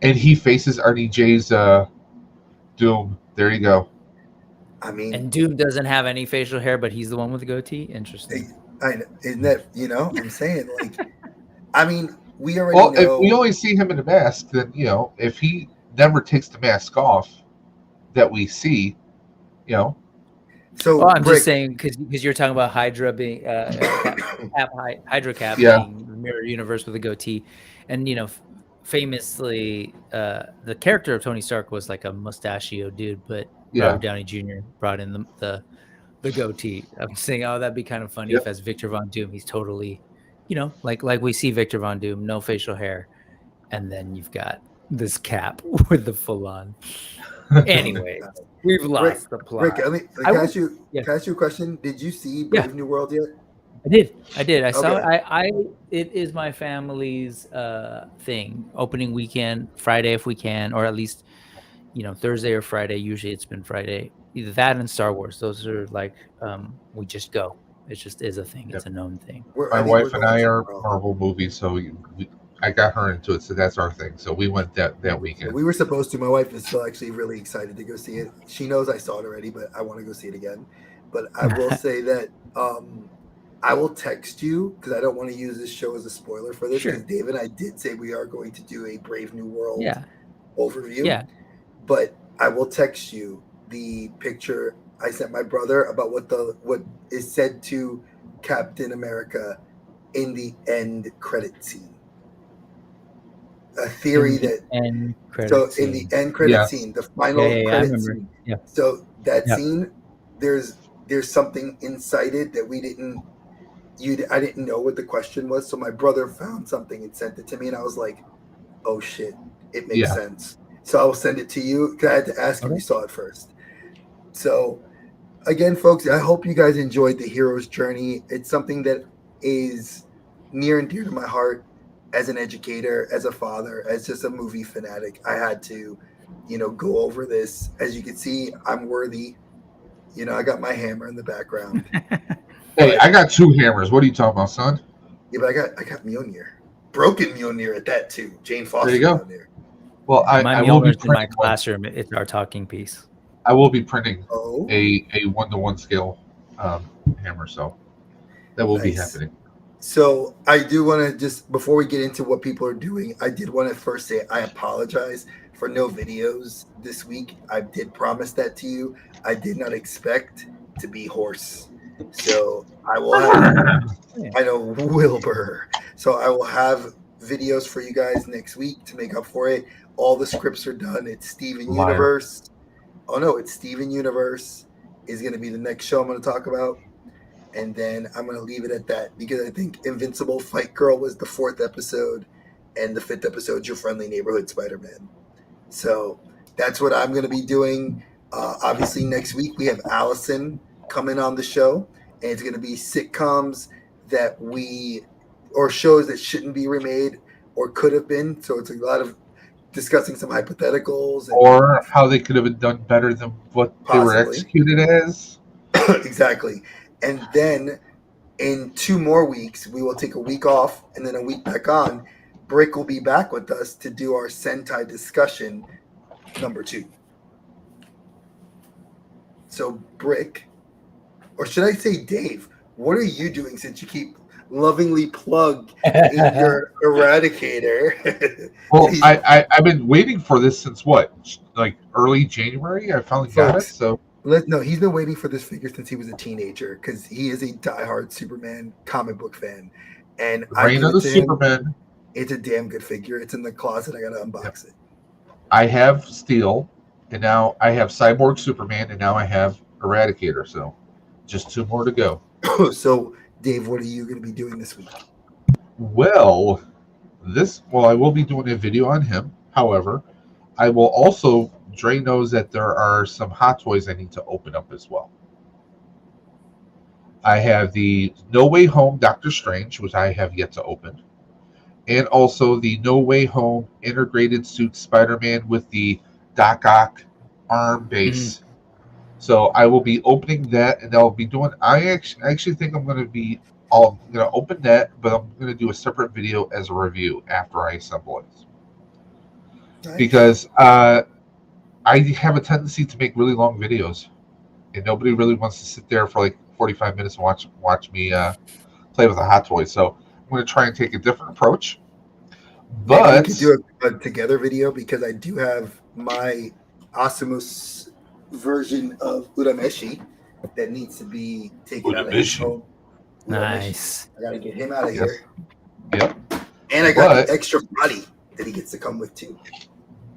And he faces RDJ's Doom. There you go. I mean, and Doom doesn't have any facial hair, but he's the one with the goatee. Interesting. Isn't that I'm saying, like, I mean, we already know. If we only see him in a mask, then if he never takes the mask off that we see, you know. So Well, I'm Brick, just saying because you're talking about Hydra being Hydra Cap Yeah. being the mirror universe with a goatee, and famously, the character of Tony Stark was like a mustachio dude, but Yeah. Robert Downey Jr. brought in the goatee. I'm saying, oh, that'd be kind of funny Yep. if as Victor Von Doom, he's totally, like we see Victor Von Doom, no facial hair, and then you've got this cap with the full on. Anyway, we've lost the plot. Brick, can I ask you a question? Did you see Brave Yeah. New World yet? I did. I saw Okay. it. It is my family's thing. Opening weekend, Friday if we can, or at least Thursday or Friday. Usually it's been Friday. Either that and Star Wars. Those are like we just go. It just is a thing. Yep. It's a known thing. My wife and I are Marvel movies, so I got her into it, so that's our thing. So we went that weekend. We were supposed to. My wife is still actually really excited to go see it. She knows I saw it already, but I want to go see it again. But I will say that I will text you because I don't want to use this show as a spoiler for this. Because Dave and I did say we are going to do a Brave New World overview. Yeah. But I will text you the picture I sent my brother about what is said to Captain America in the end credit scene. A theory in the end credit scene, the final credit scene. Yeah. So that scene, there's something inside it that I didn't know what the question was. So my brother found something and sent it to me, and I was like, "Oh shit, it makes sense." So I will send it to you because I had to ask if you saw it first. So again, folks, I hope you guys enjoyed the hero's journey. It's something that is near and dear to my heart. As an educator, as a father, as just a movie fanatic, I had to, go over this. As you can see, I'm worthy. I got my hammer in the background. Hey, I got 2 hammers. What are you talking about, son? Yeah, but I got Mjolnir. Broken Mjolnir at that too. Jane Foster. There you go. Down there. Well, I will be in my classroom. It's our talking piece. I will be printing a 1-to-1 scale hammer, so that will be happening. So I do want to just, before we get into what people are doing, I did want to first say I apologize for no videos this week. I did promise that to you. I did not expect to be hoarse. So I will have, I know, Wilbur. So I will have videos for you guys next week to make up for it. All the scripts are done. It's Steven Universe. Oh no, it's Steven Universe is going to be the next show I'm going to talk about. And then I'm going to leave it at that because I think Invincible Fight Girl was the 4th episode and the 5th episode, Your Friendly Neighborhood Spider-Man. So that's what I'm going to be doing. Obviously, next week we have Allison coming on the show, and it's going to be sitcoms or shows that shouldn't be remade or could have been. So it's a lot of discussing some hypotheticals. Or how they could have been done better than what they were executed as. Exactly. And then in 2 more weeks, we will take a week off and then a week back on. Brick will be back with us to do our Sentai discussion number 2. So Brick, or should I say Dave, what are you doing since you keep lovingly plug in your Eradicator? Well, I've been waiting for this since like early January. I finally got it. So no, he's been waiting for this figure since he was a teenager because he is a diehard Superman comic book fan. And Reign of the Superman. It's a damn good figure. It's in the closet. I gotta unbox it. I have Steel, and now I have Cyborg Superman, and now I have Eradicator. So just 2 more to go. So Dave, what are you going to be doing this week? Well, I will be doing a video on him. However, I will also, Dre knows that there are some Hot Toys I need to open up as well. I have the No Way Home Doctor Strange, which I have yet to open. And also the No Way Home Integrated Suit Spider-Man with the Doc Ock arm base. Mm-hmm. So I will be opening that, and I'll be doing. I actually think I'm going to open that, but I'm going to do a separate video as a review after I assemble it. Nice. Because I have a tendency to make really long videos, and nobody really wants to sit there for like 45 minutes and watch me play with a Hot Toy. So I'm going to try and take a different approach. Maybe we But could do a together video because I do have my Asamus version of Urameshi that needs to be taken out of his Urameshi. home. Nice. I gotta get him out of Yes. here. Yep. And I got But- the extra body that he gets to come with too.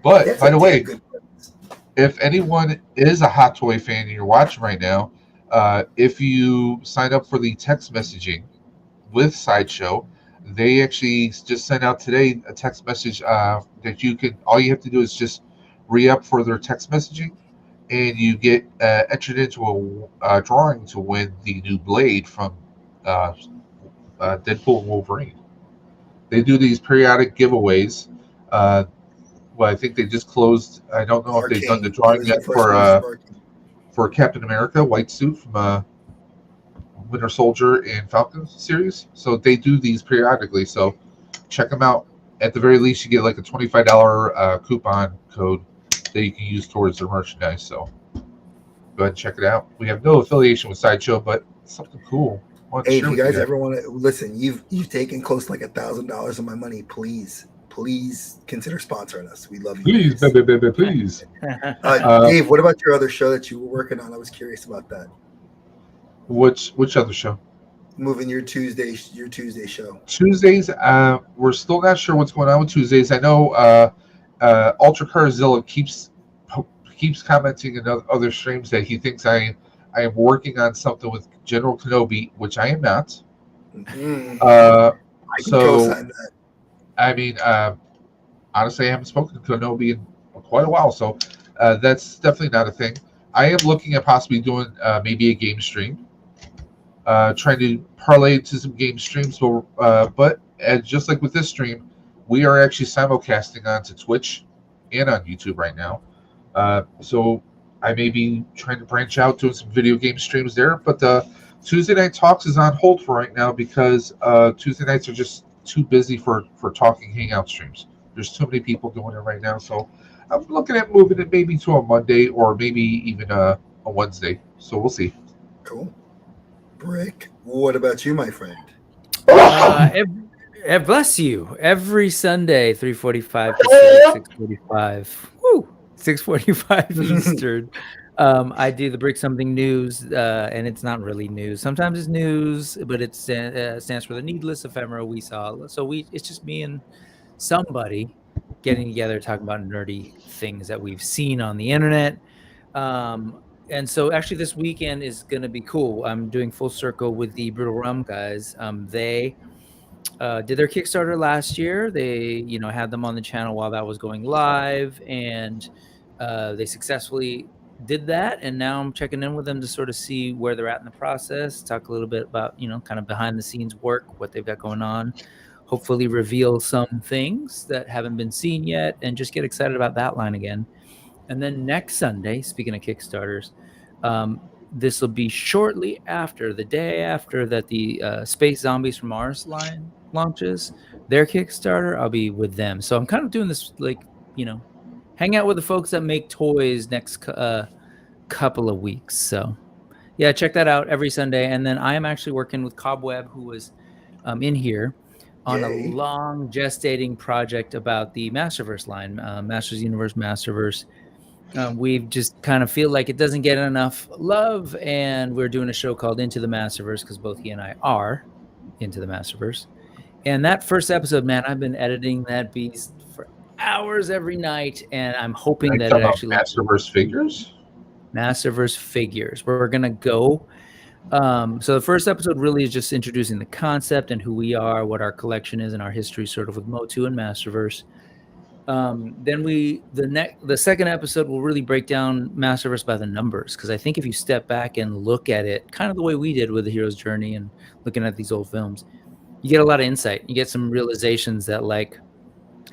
But That's by a the damn way, good present. if anyone is a Hot Toy fan and you're watching right now, if you sign up for the text messaging with Sideshow, they actually just sent out today a text message that you can. All you have to do is just re-up for their text messaging, and you get entered into a drawing to win the new blade from Deadpool and Wolverine. They do these periodic giveaways. Well, I think they just closed. I don't know if they've done the Arcane. drawing It was yet the first one was Arcane. for Captain America white suit from Winter Soldier and Falcon series. So they do these periodically. So check them out. At the very least, you get like a $25 coupon code that you can use towards their merchandise. So go ahead and check it out. We have no affiliation with Sideshow, but it's something cool. I want to Hey, share if you with guys ever want to listen, you've taken close to like $1,000 of my money. Please consider sponsoring us. We love you. Please, guys. baby, please. Dave, what about your other show that you were working on? I was curious about that. Which other show? Moving your Tuesday show. Tuesdays, we're still not sure what's going on with Tuesdays. I know Ultra Carzilla keeps commenting in other streams that he thinks I am working on something with General Kenobi, which I am not. Mm-hmm. Uh, I can so co-sign that. I mean, honestly, I haven't spoken to Kenobi in quite a while, so that's definitely not a thing. I am looking at possibly doing maybe a game stream, trying to parlay to some game streams. But just like with this stream, we are actually simulcasting onto Twitch and on YouTube right now. So I may be trying to branch out doing some video game streams there. But Tuesday Night Talks is on hold for right now because Tuesday nights are just too busy for talking hangout streams. There's too many people doing it right now. So I'm looking at moving it maybe to a Monday or maybe even a Wednesday. So we'll see. Cool. Brick, what about you, my friend? Bless you. Every Sunday, 3:45 Pacific, 6:45. Woo! 6:45 Eastern. I do the Brick Something News, and it's not really news. Sometimes it's news, but it stands for the needless, ephemeral, we saw. So it's just me and somebody getting together, talking about nerdy things that we've seen on the internet. And so actually this weekend is going to be cool. I'm doing Full Circle with the Brutal Rum guys. They did their Kickstarter last year. They, had them on the channel while that was going live, and they successfully did that. And now I'm checking in with them to sort of see where they're at in the process, talk a little bit about, kind of behind the scenes work, what they've got going on, hopefully reveal some things that haven't been seen yet, and just get excited about that line again. And then next Sunday, speaking of Kickstarters, this will be shortly after, the day after that the Space Zombies from Mars line launches their Kickstarter. I'll be with them. So I'm kind of doing this, hang out with the folks that make toys next couple of weeks. So yeah, check that out every Sunday. And then I am actually working with Cobweb, who was in here on a long gestating project about the Masterverse line, Masters Universe, Masterverse. We just kind of feel like it doesn't get enough love, and we're doing a show called Into the Masterverse because both he and I are into the Masterverse. And that first episode, man, I've been editing that beast for hours every night, and I'm hoping that it actually Masterverse figures. Masterverse figures. We're gonna go. So the first episode really is just introducing the concept and who we are, what our collection is, and our history, sort of with Motu and Masterverse. Then the second episode will really break down Masterverse by the numbers, because I think if you step back and look at it kind of the way we did with The Hero's Journey and looking at these old films, you get a lot of insight. You get some realizations that, like,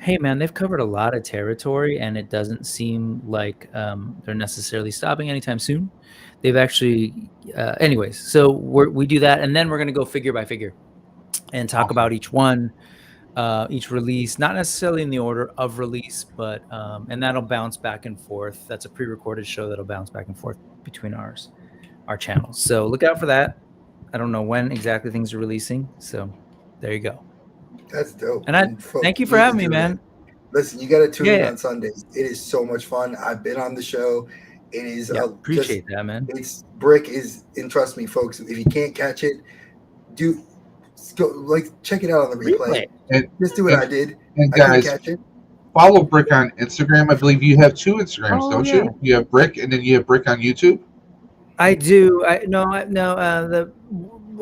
hey man, they've covered a lot of territory, and it doesn't seem like they're necessarily stopping anytime soon. They've actually anyways, so we do that, and then we're going to go figure by figure and talk about each one, each release, not necessarily in the order of release, but and that'll bounce back and forth. That's a pre-recorded show that'll bounce back and forth between our channels. So look out for that. I don't know when exactly things are releasing, so there you go. That's dope. And folks, thank you you for need to having me, do that. man. Listen, you got to tune in Yeah. on Sundays. It is so much fun. I've been on the show. It is Yeah, just appreciate that, man. it's Brick is, and trust me, folks, if you can't catch it, do go like check it out on the replay. And, Just do what and, I did. and I couldn't guys, catch it. follow Brick on Instagram. I believe you have two Instagrams, Oh, don't yeah. you? You have Brick, and then you have Brick on YouTube. I do.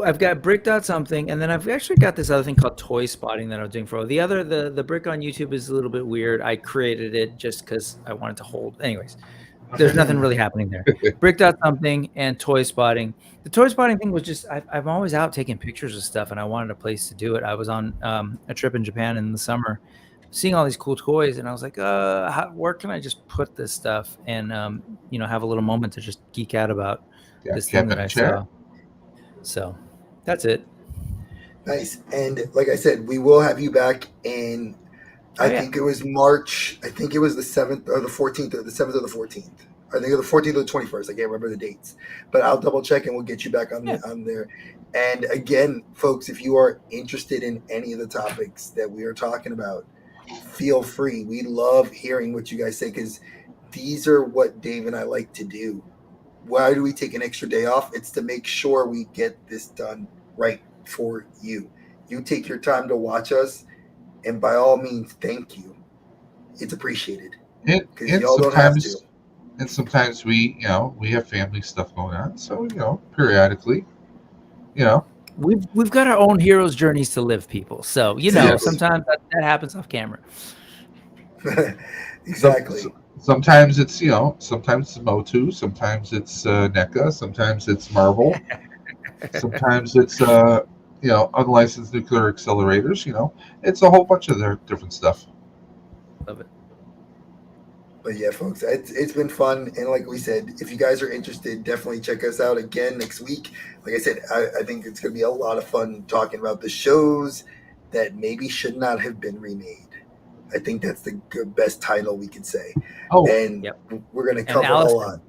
I've got brick dot something, and then I've actually got this other thing called toy spotting that I was doing for the brick on YouTube is a little bit weird. I created it just because I wanted to hold. Anyways, there's nothing really happening there. Brick dot something and toy spotting. The toy spotting thing was just I'm always out taking pictures of stuff, and I wanted a place to do it. I was on a trip in Japan in the summer, seeing all these cool toys, and I was like, where can I just put this stuff and have a little moment to just geek out about Yeah, this thing that I chat. saw. So that's it. Nice. And like I said, we will have you back in, I think it was March. I think it was the 7th or the 14th or the 7th or the 14th. I think it was the 14th or the 21st. I can't remember the dates, but I'll double check and we'll get you back on there. And again, folks, if you are interested in any of the topics that we are talking about, feel free. We love hearing what you guys say because these are what Dave and I like to do. Why do we take an extra day off? It's to make sure we get this done right for you. You take your time to watch us, and by all means, thank you. It's appreciated. Because y'all don't have to. And sometimes we have family stuff going on, so periodically, we've got our own hero's journeys to live, people. So sometimes that happens off camera. Exactly. Sometimes it's sometimes it's Motu, sometimes it's NECA, sometimes it's Marvel, sometimes it's unlicensed nuclear accelerators. It's a whole bunch of their different stuff. Love it. But yeah, folks, it's been fun, and like we said, if you guys are interested, definitely check us out again next week. Like I said, I think it's going to be a lot of fun talking about the shows that maybe should not have been remade. I think that's the best title we could say. Oh, and we're going to cover a lot.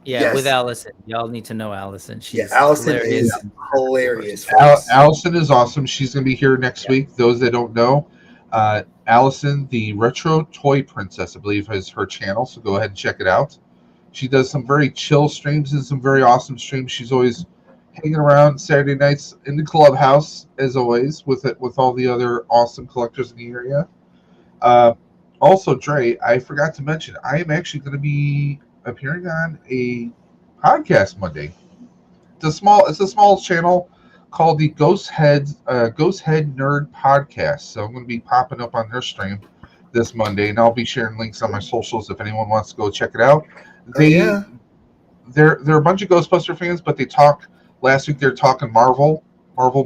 Yeah, yes. With Allison. Y'all need to know Allison. She's Allison hilarious. Is hilarious. Allison is awesome. She's going to be here next week. Those that don't know, Allison, the Retro Toy Princess, I believe, is her channel. So go ahead and check it out. She does some very chill streams and some very awesome streams. She's always hanging around Saturday nights in the clubhouse, as always, with all the other awesome collectors in the area. Also, Dre, I forgot to mention, I am actually going to be appearing on a podcast Monday. It's a small channel called the Ghost Head Nerd Podcast. So I'm going to be popping up on their stream this Monday, and I'll be sharing links on my socials if anyone wants to go check it out. They're a bunch of Ghostbuster fans, but they talk. Last week they're talking Marvel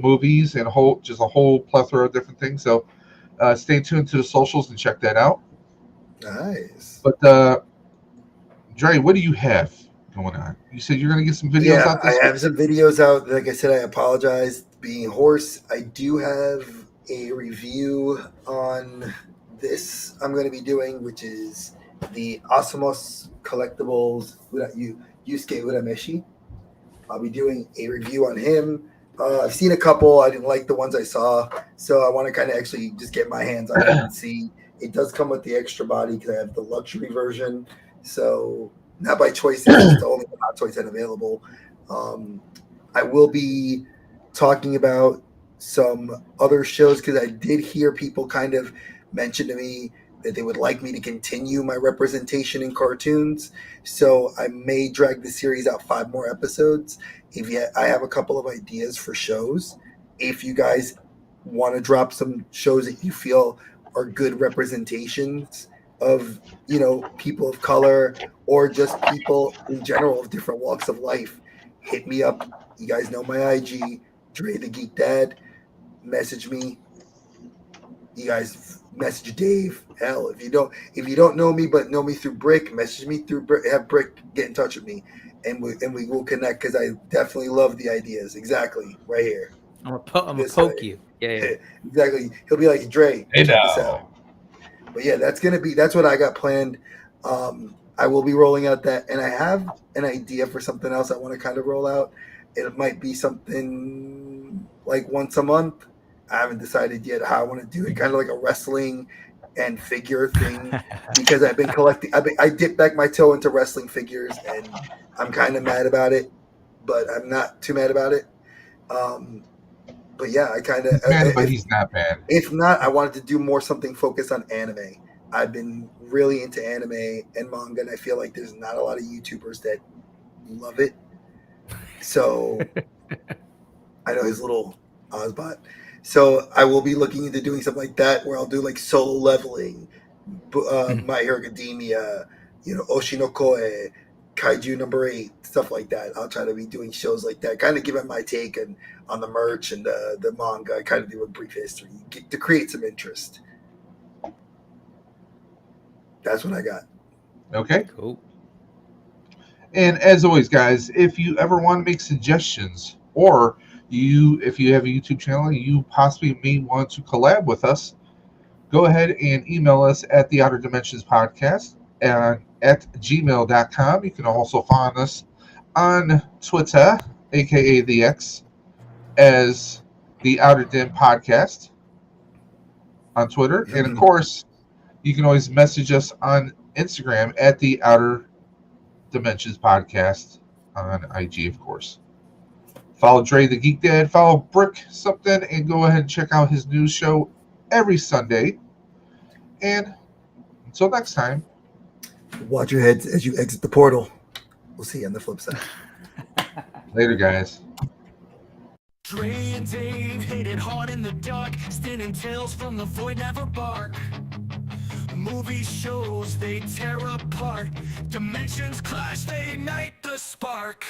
movies, and a whole plethora of different things. So stay tuned to the socials and check that out. Nice. But Dre, what do you have going on? You said you're going to get some videos out this week? I have some videos out. Like I said, I apologize being hoarse. I do have a review on this I'm going to be doing, which is the Asomos Collectibles Yusuke Urameshi. I'll be doing a review on him. I've seen a couple. I didn't like the ones I saw, so I want to kind of actually just get my hands on it and see. It does come with the extra body because I have the luxury version. So not by choice, it's just the only Hot Toys that available. I will be talking about some other shows because I did hear people kind of mention to me that they would like me to continue my representation in cartoons. So I may drag the series out 5 more episodes. I have a couple of ideas for shows. If you guys want to drop some shows that you feel are good representations of, people of color or just people in general of different walks of life, hit me up. You guys know my IG, Dre the Geek Dad. Message me. You guys message Dave. Hell, if you don't know me but know me through Brick, message me through Brick. Have Brick get in touch with me, and we will connect because I definitely love the ideas. Exactly, right here. I'm gonna poke you. Yeah. Exactly. He'll be like, Dre, check this out. But yeah, that's what I got planned. I will be rolling out that, and I have an idea for something else I want to kind of roll out. It might be something like once a month. I haven't decided yet how I want to do it. Kind of like a wrestling and figure thing, because I've been collecting. I dipped back my toe into wrestling figures, and I'm kind of mad about it, but I'm not too mad about it. But yeah, I kind of. He's mad, but he's not bad. If not, I wanted to do more something focused on anime. I've been really into anime and manga, and I feel like there's not a lot of YouTubers that love it. So I know his little Ozbot. So I will be looking into doing something like that, where I'll do like Solo Leveling, My Hero Academia, Oshinokoi, Kaiju number 8, stuff like that. I'll try to be doing shows like that, kind of giving my take on the merch and the manga. I kind of do a brief history to create some interest. That's what I got. Okay. Cool. And as always, guys, if you ever want to make suggestions, or if you have a YouTube channel and you possibly may want to collab with us, go ahead and email us at the Outer Dimensions Podcast at gmail.com. You can also find us on Twitter, aka the X, as the Outer Dim Podcast on Twitter. And of course, you can always message us on Instagram at the Outer Dimensions Podcast on IG, of course. Follow Dre the Geek Dad, follow Brick something, and go ahead and check out his news show every Sunday. And until next time, watch your heads as you exit the portal. We'll see you on the flip side. Later, guys. Dre and Dave hit it hard in the dark, standing tales from the void never bark. Movie shows, they tear apart. Dimensions clash, they ignite the spark.